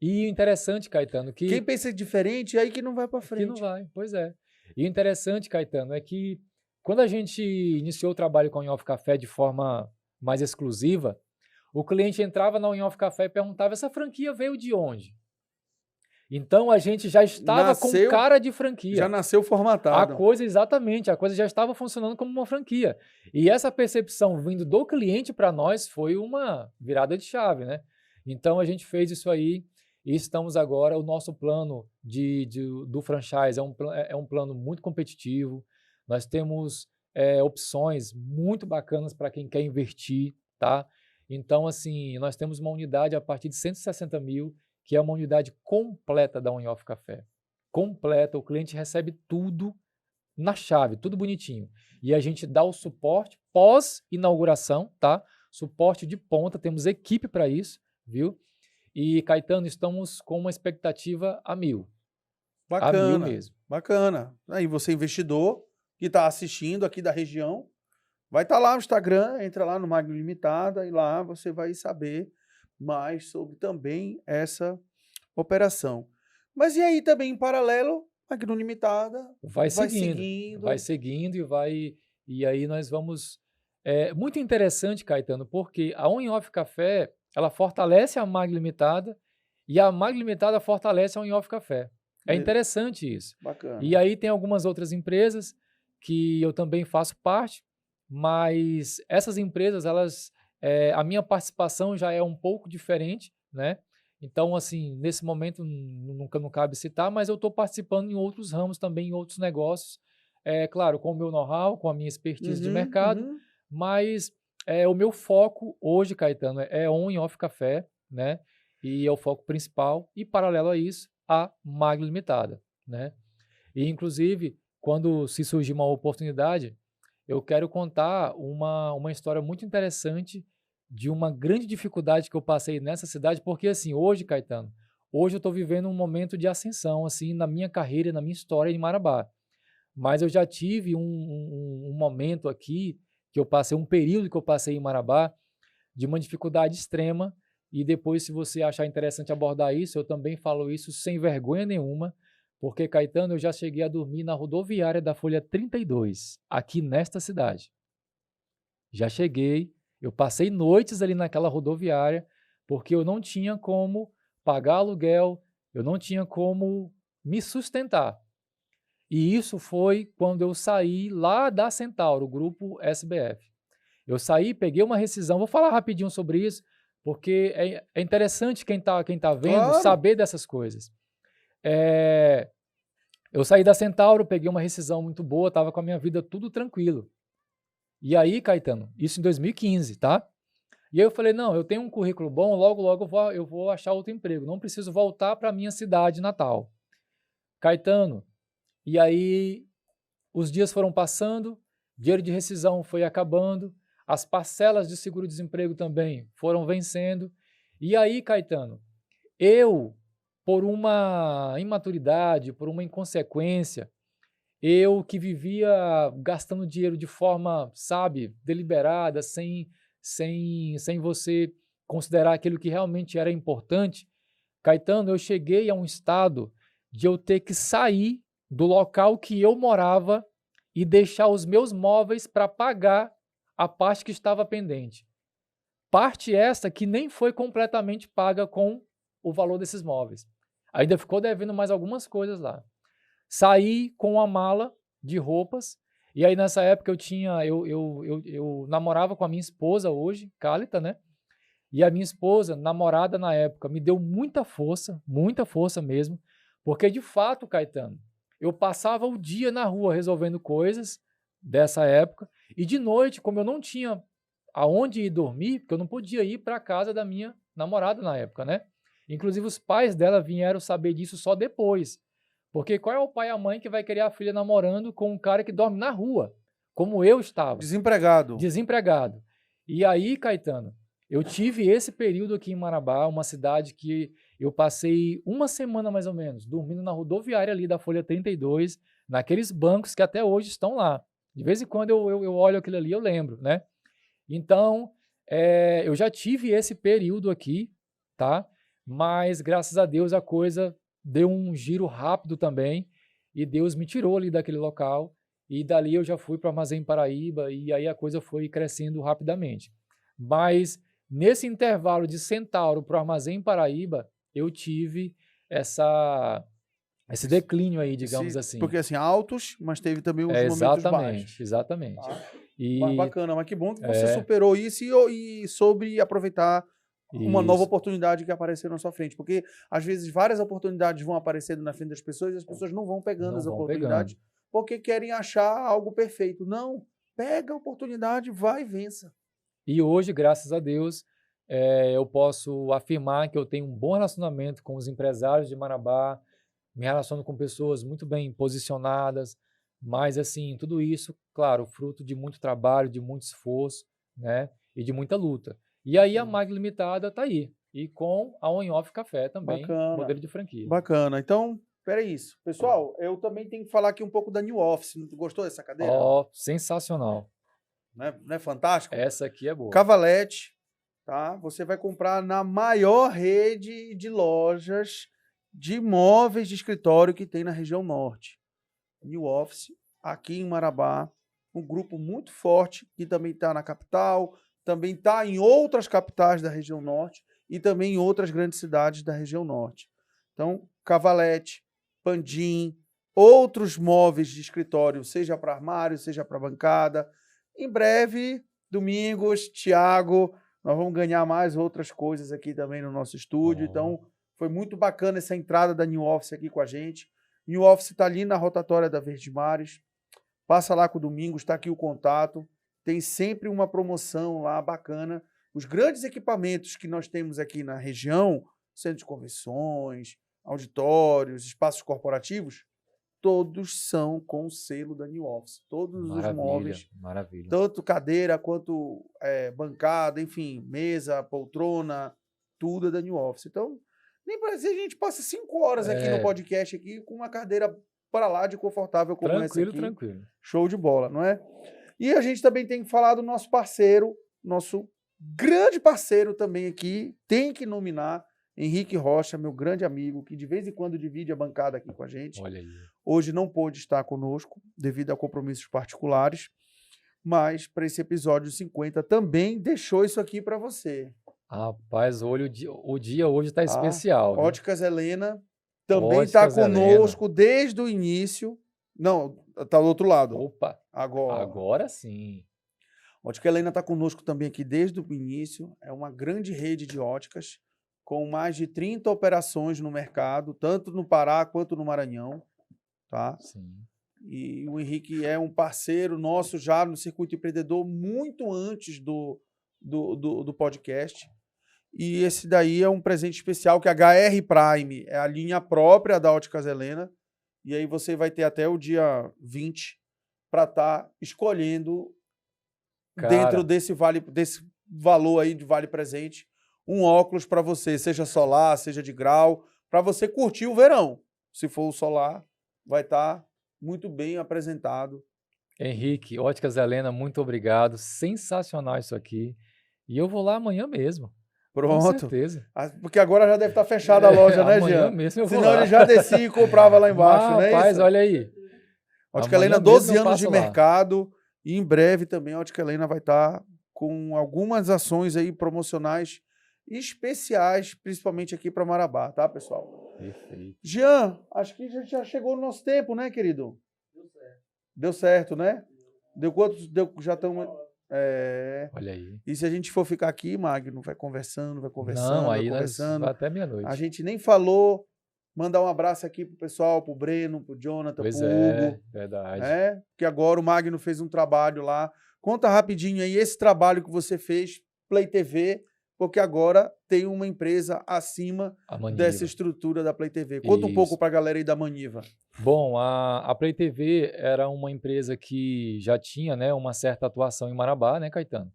E o interessante, Caetano, que... Quem pensa diferente, é aí que não vai para frente. Que não vai, pois é. E o interessante, Caetano, é que quando a gente iniciou o trabalho com a On-Off Café de forma mais exclusiva, o cliente entrava na On-Off Café e perguntava, essa franquia veio de onde? Então a gente já estava com cara de franquia. Já nasceu formatado. A coisa já estava funcionando como uma franquia. E essa percepção vindo do cliente para nós foi uma virada de chave, né? Então a gente fez isso aí e estamos agora, o nosso plano do franchise é um plano muito competitivo. Nós temos opções muito bacanas para quem quer investir, tá? Então, assim, nós temos uma unidade a partir de 160 mil, que é uma unidade completa da On-Off Café. Completa, o cliente recebe tudo na chave, tudo bonitinho. E a gente dá o suporte pós-inauguração, tá? Suporte de ponta, temos equipe para isso, viu? E, Caetano, estamos com uma expectativa a 1000. Bacana, a 1000 mesmo. Bacana. Aí você, investidor, que está assistindo aqui da região, vai estar lá no Instagram, entra lá no Magno Limitada e lá você vai saber mais sobre também essa operação. Mas e aí também, em paralelo, Magno Limitada vai seguindo e aí nós vamos... É muito interessante, Caetano, porque a On-Off Café, ela fortalece a Mag Limitada e a Mag Limitada fortalece a On-Off Café. É interessante isso. Bacana. E aí tem algumas outras empresas que eu também faço parte, mas essas empresas, a minha participação já é um pouco diferente, né? Então, assim, nesse momento nunca não cabe citar, mas eu estou participando em outros ramos também, em outros negócios, claro, com o meu know-how, com a minha expertise de mercado, mas o meu foco hoje, Caetano, é On-Off Café, né? E é o foco principal, e paralelo a isso, a Mag Limitada, né? E, inclusive, quando se surgir uma oportunidade, eu quero contar uma história muito interessante de uma grande dificuldade que eu passei nessa cidade, porque, assim, hoje, Caetano, hoje eu estou vivendo um momento de ascensão, assim, na minha carreira, na minha história em Marabá. Mas eu já tive um momento aqui, que eu passei, um período que eu passei em Marabá, de uma dificuldade extrema, e depois, se você achar interessante abordar isso, eu também falo isso sem vergonha nenhuma, porque, Caetano, eu já cheguei a dormir na rodoviária da Folha 32, aqui nesta cidade. Já cheguei, eu passei noites ali naquela rodoviária, porque eu não tinha como pagar aluguel, eu não tinha como me sustentar. E isso foi quando eu saí lá da Centauro, o grupo SBF. Eu saí, peguei uma rescisão, vou falar rapidinho sobre isso, porque é interessante quem tá vendo saber dessas coisas. Eu saí da Centauro, peguei uma rescisão muito boa, estava com a minha vida tudo tranquilo. E aí, Caetano, isso em 2015, tá? E aí eu falei, não, eu tenho um currículo bom, logo, logo eu vou achar outro emprego. Não preciso voltar para a minha cidade natal. Caetano, e aí os dias foram passando, dinheiro de rescisão foi acabando, as parcelas de seguro-desemprego também foram vencendo. E aí, Caetano, eu, por uma imaturidade, por uma inconsequência, eu que vivia gastando dinheiro de forma, sabe, deliberada, sem você considerar aquilo que realmente era importante, Caetano, eu cheguei a um estado de eu ter que sair do local que eu morava e deixar os meus móveis para pagar a parte que estava pendente. Parte essa que nem foi completamente paga com o valor desses móveis. Ainda ficou devendo mais algumas coisas lá. Saí com uma mala de roupas, e aí nessa época eu namorava com a minha esposa hoje, Cálita, né? E a minha esposa, namorada na época, me deu muita força mesmo, porque de fato, Caetano, eu passava o dia na rua resolvendo coisas dessa época, e de noite, como eu não tinha aonde ir dormir, porque eu não podia ir para a casa da minha namorada na época, né? Inclusive os pais dela vieram saber disso só depois. Porque qual é o pai e a mãe que vai querer a filha namorando com um cara que dorme na rua, como eu estava, Desempregado. desempregado. E aí, Caetano, eu tive esse período aqui em Marabá, uma cidade que eu passei uma semana mais ou menos, dormindo na rodoviária ali da Folha 32, naqueles bancos que até hoje estão lá. De vez em quando eu olho aquilo ali, eu lembro, né? Então, eu já tive esse período aqui, tá? Mas, graças a Deus, a coisa deu um giro rápido também e Deus me tirou ali daquele local e dali eu já fui para o Armazém Paraíba e aí a coisa foi crescendo rapidamente. Mas, nesse intervalo de Centauro para o Armazém Paraíba, eu tive esse declínio aí, digamos assim. Porque assim, altos, mas teve também os momentos baixos. Exatamente. Tá? E, Bacana, mas que bom que você superou isso e soube aproveitar uma nova oportunidade que apareceu na sua frente. Porque, às vezes, várias oportunidades vão aparecendo na frente das pessoas e as pessoas não vão pegando as oportunidades porque querem achar algo perfeito. Não, pega a oportunidade, vai e vença. E hoje, graças a Deus, eu posso afirmar que eu tenho um bom relacionamento com os empresários de Marabá, me relaciono com pessoas muito bem posicionadas, mas assim, tudo isso, claro, fruto de muito trabalho, de muito esforço, né, e de muita luta. E aí a Mag Limitada está aí, e com a On-Off Café também, Bacana, modelo de franquia. Bacana. Então, peraí isso. Pessoal, eu também tenho que falar aqui um pouco da New Office. Gostou dessa cadeira? Ó, sensacional. Não é fantástico? Essa aqui é boa. Cavalete, tá? Você vai comprar na maior rede de lojas de móveis de escritório que tem na região norte. New Office, aqui em Marabá, um grupo muito forte que também está na capital, também está em outras capitais da região norte e também em outras grandes cidades da região norte. Então, Cavalete, Pandim, outros móveis de escritório, seja para armário, seja para bancada. Em breve, Domingos, Thiago, nós vamos ganhar mais outras coisas aqui também no nosso estúdio. Então, foi muito bacana essa entrada da New Office aqui com a gente. New Office está ali na rotatória da Verdes-Mares. Passa lá com o Domingos, está aqui o contato. Tem sempre uma promoção lá bacana. Os grandes equipamentos que nós temos aqui na região, centros de convenções, auditórios, espaços corporativos, todos são com o selo da New Office. Todos os móveis, tanto cadeira quanto bancada, enfim, mesa, poltrona, tudo é da New Office. Então, nem parece que a gente passa 5 horas aqui no podcast aqui com uma cadeira para lá de confortável como essa aqui. Tranquilo. Show de bola, não é? E a gente também tem que falar do nosso parceiro, nosso grande parceiro também aqui, tem que nominar Henrique Rocha, meu grande amigo, que de vez em quando divide a bancada aqui com a gente. Olha aí. Hoje não pôde estar conosco devido a compromissos particulares, mas para esse episódio 50 também deixou isso aqui para você. Rapaz, o dia hoje está especial. Óticas Helena também está conosco desde o início. Não, está do outro lado. Opa, agora sim. Ótica Helena está conosco também aqui desde o início. É uma grande rede de óticas com mais de 30 operações no mercado, tanto no Pará quanto no Maranhão. Tá? Sim. E o Henrique é um parceiro nosso já no Circuito Empreendedor muito antes do podcast. E esse daí é um presente especial, que a HR Prime é a linha própria da Óticas Helena. E aí você vai ter até o dia 20 para estar escolhendo, dentro desse valor aí de vale presente, um óculos para você, seja solar, seja de grau, para você curtir o verão. Se for o solar, vai estar muito bem apresentado. Henrique, Óticas Helena, muito obrigado. Sensacional isso aqui. E eu vou lá amanhã mesmo. Pronto. Com certeza. Porque agora já deve estar fechada a loja, né, amanhã Jean? mesmo eu vou Senão lá. ele já descia e comprava lá embaixo, Mas, não é rapaz, isso? olha aí. Ótica Amanhã Helena, mesmo 12 eu anos de passo lá. mercado. E em breve também a Ótica Helena vai estar com algumas ações aí promocionais especiais, principalmente aqui para Marabá, tá, pessoal? Perfeito. Jean, acho que já chegou o nosso tempo, né, querido? Deu certo, né? Deu quantos? Já estamos... Olha aí. E se a gente for ficar aqui, Magno, vai conversando, Não, aí nós vai até A meia-noite. gente nem falou. Mandar um abraço aqui pro pessoal, pro Breno, pro Jonathan, Pois pro é, Hugo. verdade. Porque agora o Magno fez um trabalho lá. Conta rapidinho aí esse trabalho que você fez, Play TV, porque agora tem uma empresa acima A Maniva. dessa estrutura da Play TV. Conta um pouco Isso. pra galera aí da Maniva. Bom, a Play TV era uma empresa que já tinha, né, uma certa atuação em Marabá, né, Caetano?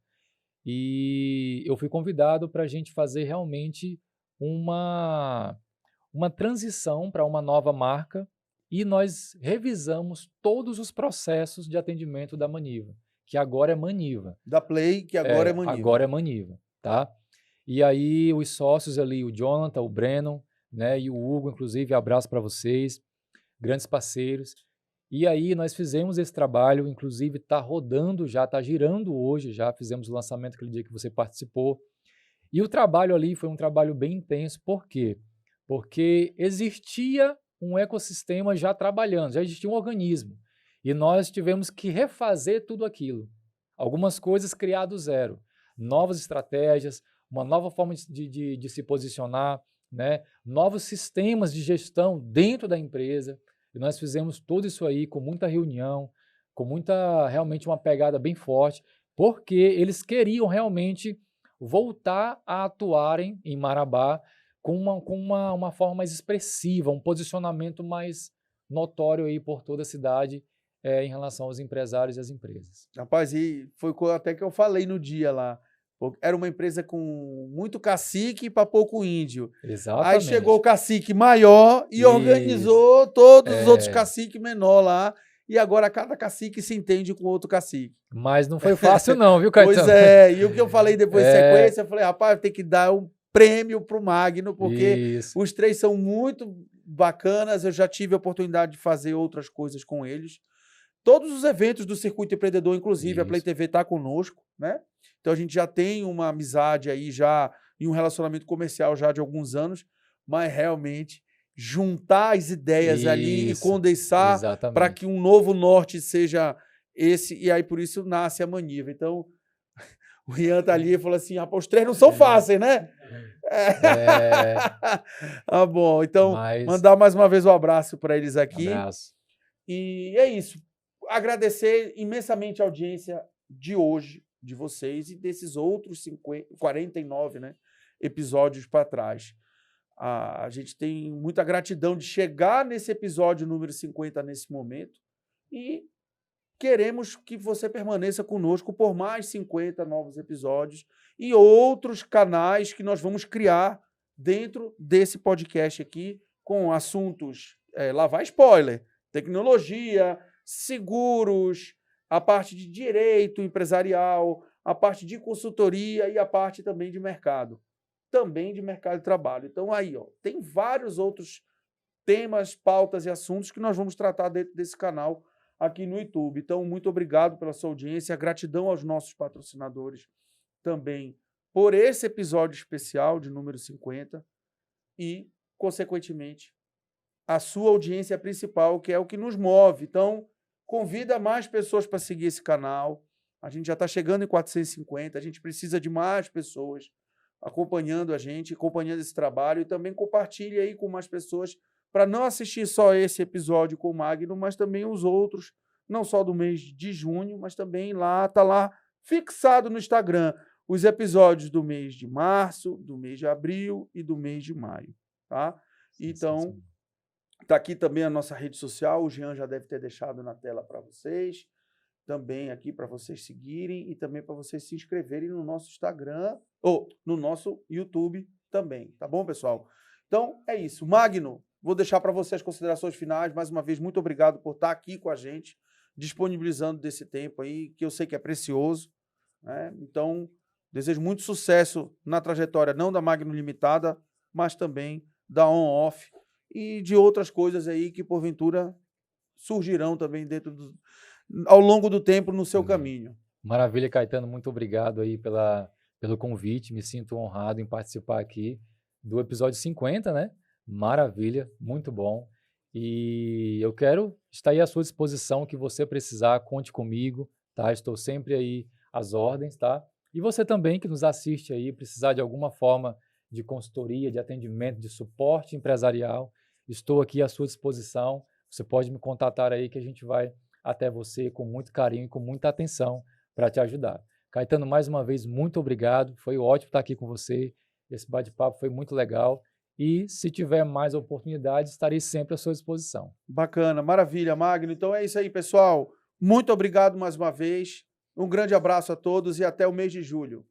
E eu fui convidado para a gente fazer realmente uma transição para uma nova marca, e nós revisamos todos os processos de atendimento da Maniva, que agora é Maniva. Da Play, que agora é Maniva. Agora é Maniva, tá? E aí os sócios ali, o Jonathan, o Breno, né, e o Hugo, inclusive, abraço para vocês, grandes parceiros. E aí nós fizemos esse trabalho, inclusive está rodando já, está girando hoje, já fizemos o lançamento aquele dia que você participou. E o trabalho ali foi um trabalho bem intenso, por quê? Porque existia um ecossistema já trabalhando, já existia um organismo. E nós tivemos que refazer tudo aquilo. Algumas coisas criar do zero. Novas estratégias, uma nova forma de se posicionar, né? Novos sistemas de gestão dentro da empresa. E nós fizemos tudo isso aí com muita reunião, com realmente uma pegada bem forte, porque eles queriam realmente voltar a atuarem em Marabá com uma forma mais expressiva, um posicionamento mais notório aí por toda a cidade em relação aos empresários e às empresas. Rapaz, e foi até que eu falei no dia lá. Era uma empresa com muito cacique para pouco índio. Exatamente. Aí chegou o cacique maior e organizou todos os outros caciques menor lá. E agora cada cacique se entende com outro cacique. Mas não foi fácil não, viu, Caetano? Pois é, e o que eu falei depois de sequência, eu falei, rapaz, tem que dar um prêmio pro Magno, porque os três são muito bacanas, eu já tive a oportunidade de fazer outras coisas com eles. Todos os eventos do Circuito Empreendedor, inclusive, a Play TV está conosco, né? Então a gente já tem uma amizade aí, já e um relacionamento comercial já de alguns anos, mas realmente juntar as ideias ali e condensar para que um novo norte seja esse, e aí por isso nasce a Maniva. Então, o Rian tá ali e falou assim, rapaz, os três não são fáceis, né? Ah, bom, então mandar mais uma vez um abraço para eles aqui. Abraço. E é isso. Agradecer imensamente a audiência de hoje, de vocês, e desses outros 49, né, episódios para trás. A gente tem muita gratidão de chegar nesse episódio número 50 nesse momento e queremos que você permaneça conosco por mais 50 novos episódios e outros canais que nós vamos criar dentro desse podcast aqui com assuntos, lá vai spoiler, tecnologia, seguros, a parte de direito empresarial, a parte de consultoria e a parte também de mercado. Também de mercado de trabalho. Então, aí, tem vários outros temas, pautas e assuntos que nós vamos tratar dentro desse canal aqui no YouTube. Então, muito obrigado pela sua audiência, gratidão aos nossos patrocinadores também por esse episódio especial de número 50 e, consequentemente, a sua audiência principal, que é o que nos move. Então, convida mais pessoas para seguir esse canal. A gente já está chegando em 450, a gente precisa de mais pessoas acompanhando a gente, acompanhando esse trabalho, e também compartilhe aí com mais pessoas para não assistir só esse episódio com o Magno, mas também os outros, não só do mês de junho, mas também está lá fixado no Instagram, os episódios do mês de março, do mês de abril e do mês de maio, tá? Então, está aqui também a nossa rede social, o Jean já deve ter deixado na tela para vocês, também aqui para vocês seguirem e também para vocês se inscreverem no nosso Instagram, ou no nosso YouTube também, tá bom, pessoal? Então, é isso. Magno, vou deixar para você as considerações finais. Mais uma vez, muito obrigado por estar aqui com a gente, disponibilizando desse tempo aí, que eu sei que é precioso, né? Então, desejo muito sucesso na trajetória, não da Magno Limitada, mas também da On-Off e de outras coisas aí que, porventura, surgirão também ao longo do tempo no seu caminho. Maravilha, Caetano. Muito obrigado aí pelo convite. Me sinto honrado em participar aqui do episódio 50, né? Maravilha, muito bom. E eu quero estar aí à sua disposição, que você precisar, conte comigo, tá? Estou sempre aí às ordens, tá? E você também que nos assiste aí, precisar de alguma forma de consultoria, de atendimento, de suporte empresarial, estou aqui à sua disposição. Você pode me contatar aí que a gente vai até você com muito carinho e com muita atenção para te ajudar. Caetano, mais uma vez, muito obrigado. Foi ótimo estar aqui com você. Esse bate-papo foi muito legal. E se tiver mais oportunidades, estarei sempre à sua disposição. Bacana, maravilha, Magno. Então é isso aí, pessoal. Muito obrigado mais uma vez. Um grande abraço a todos e até o mês de julho.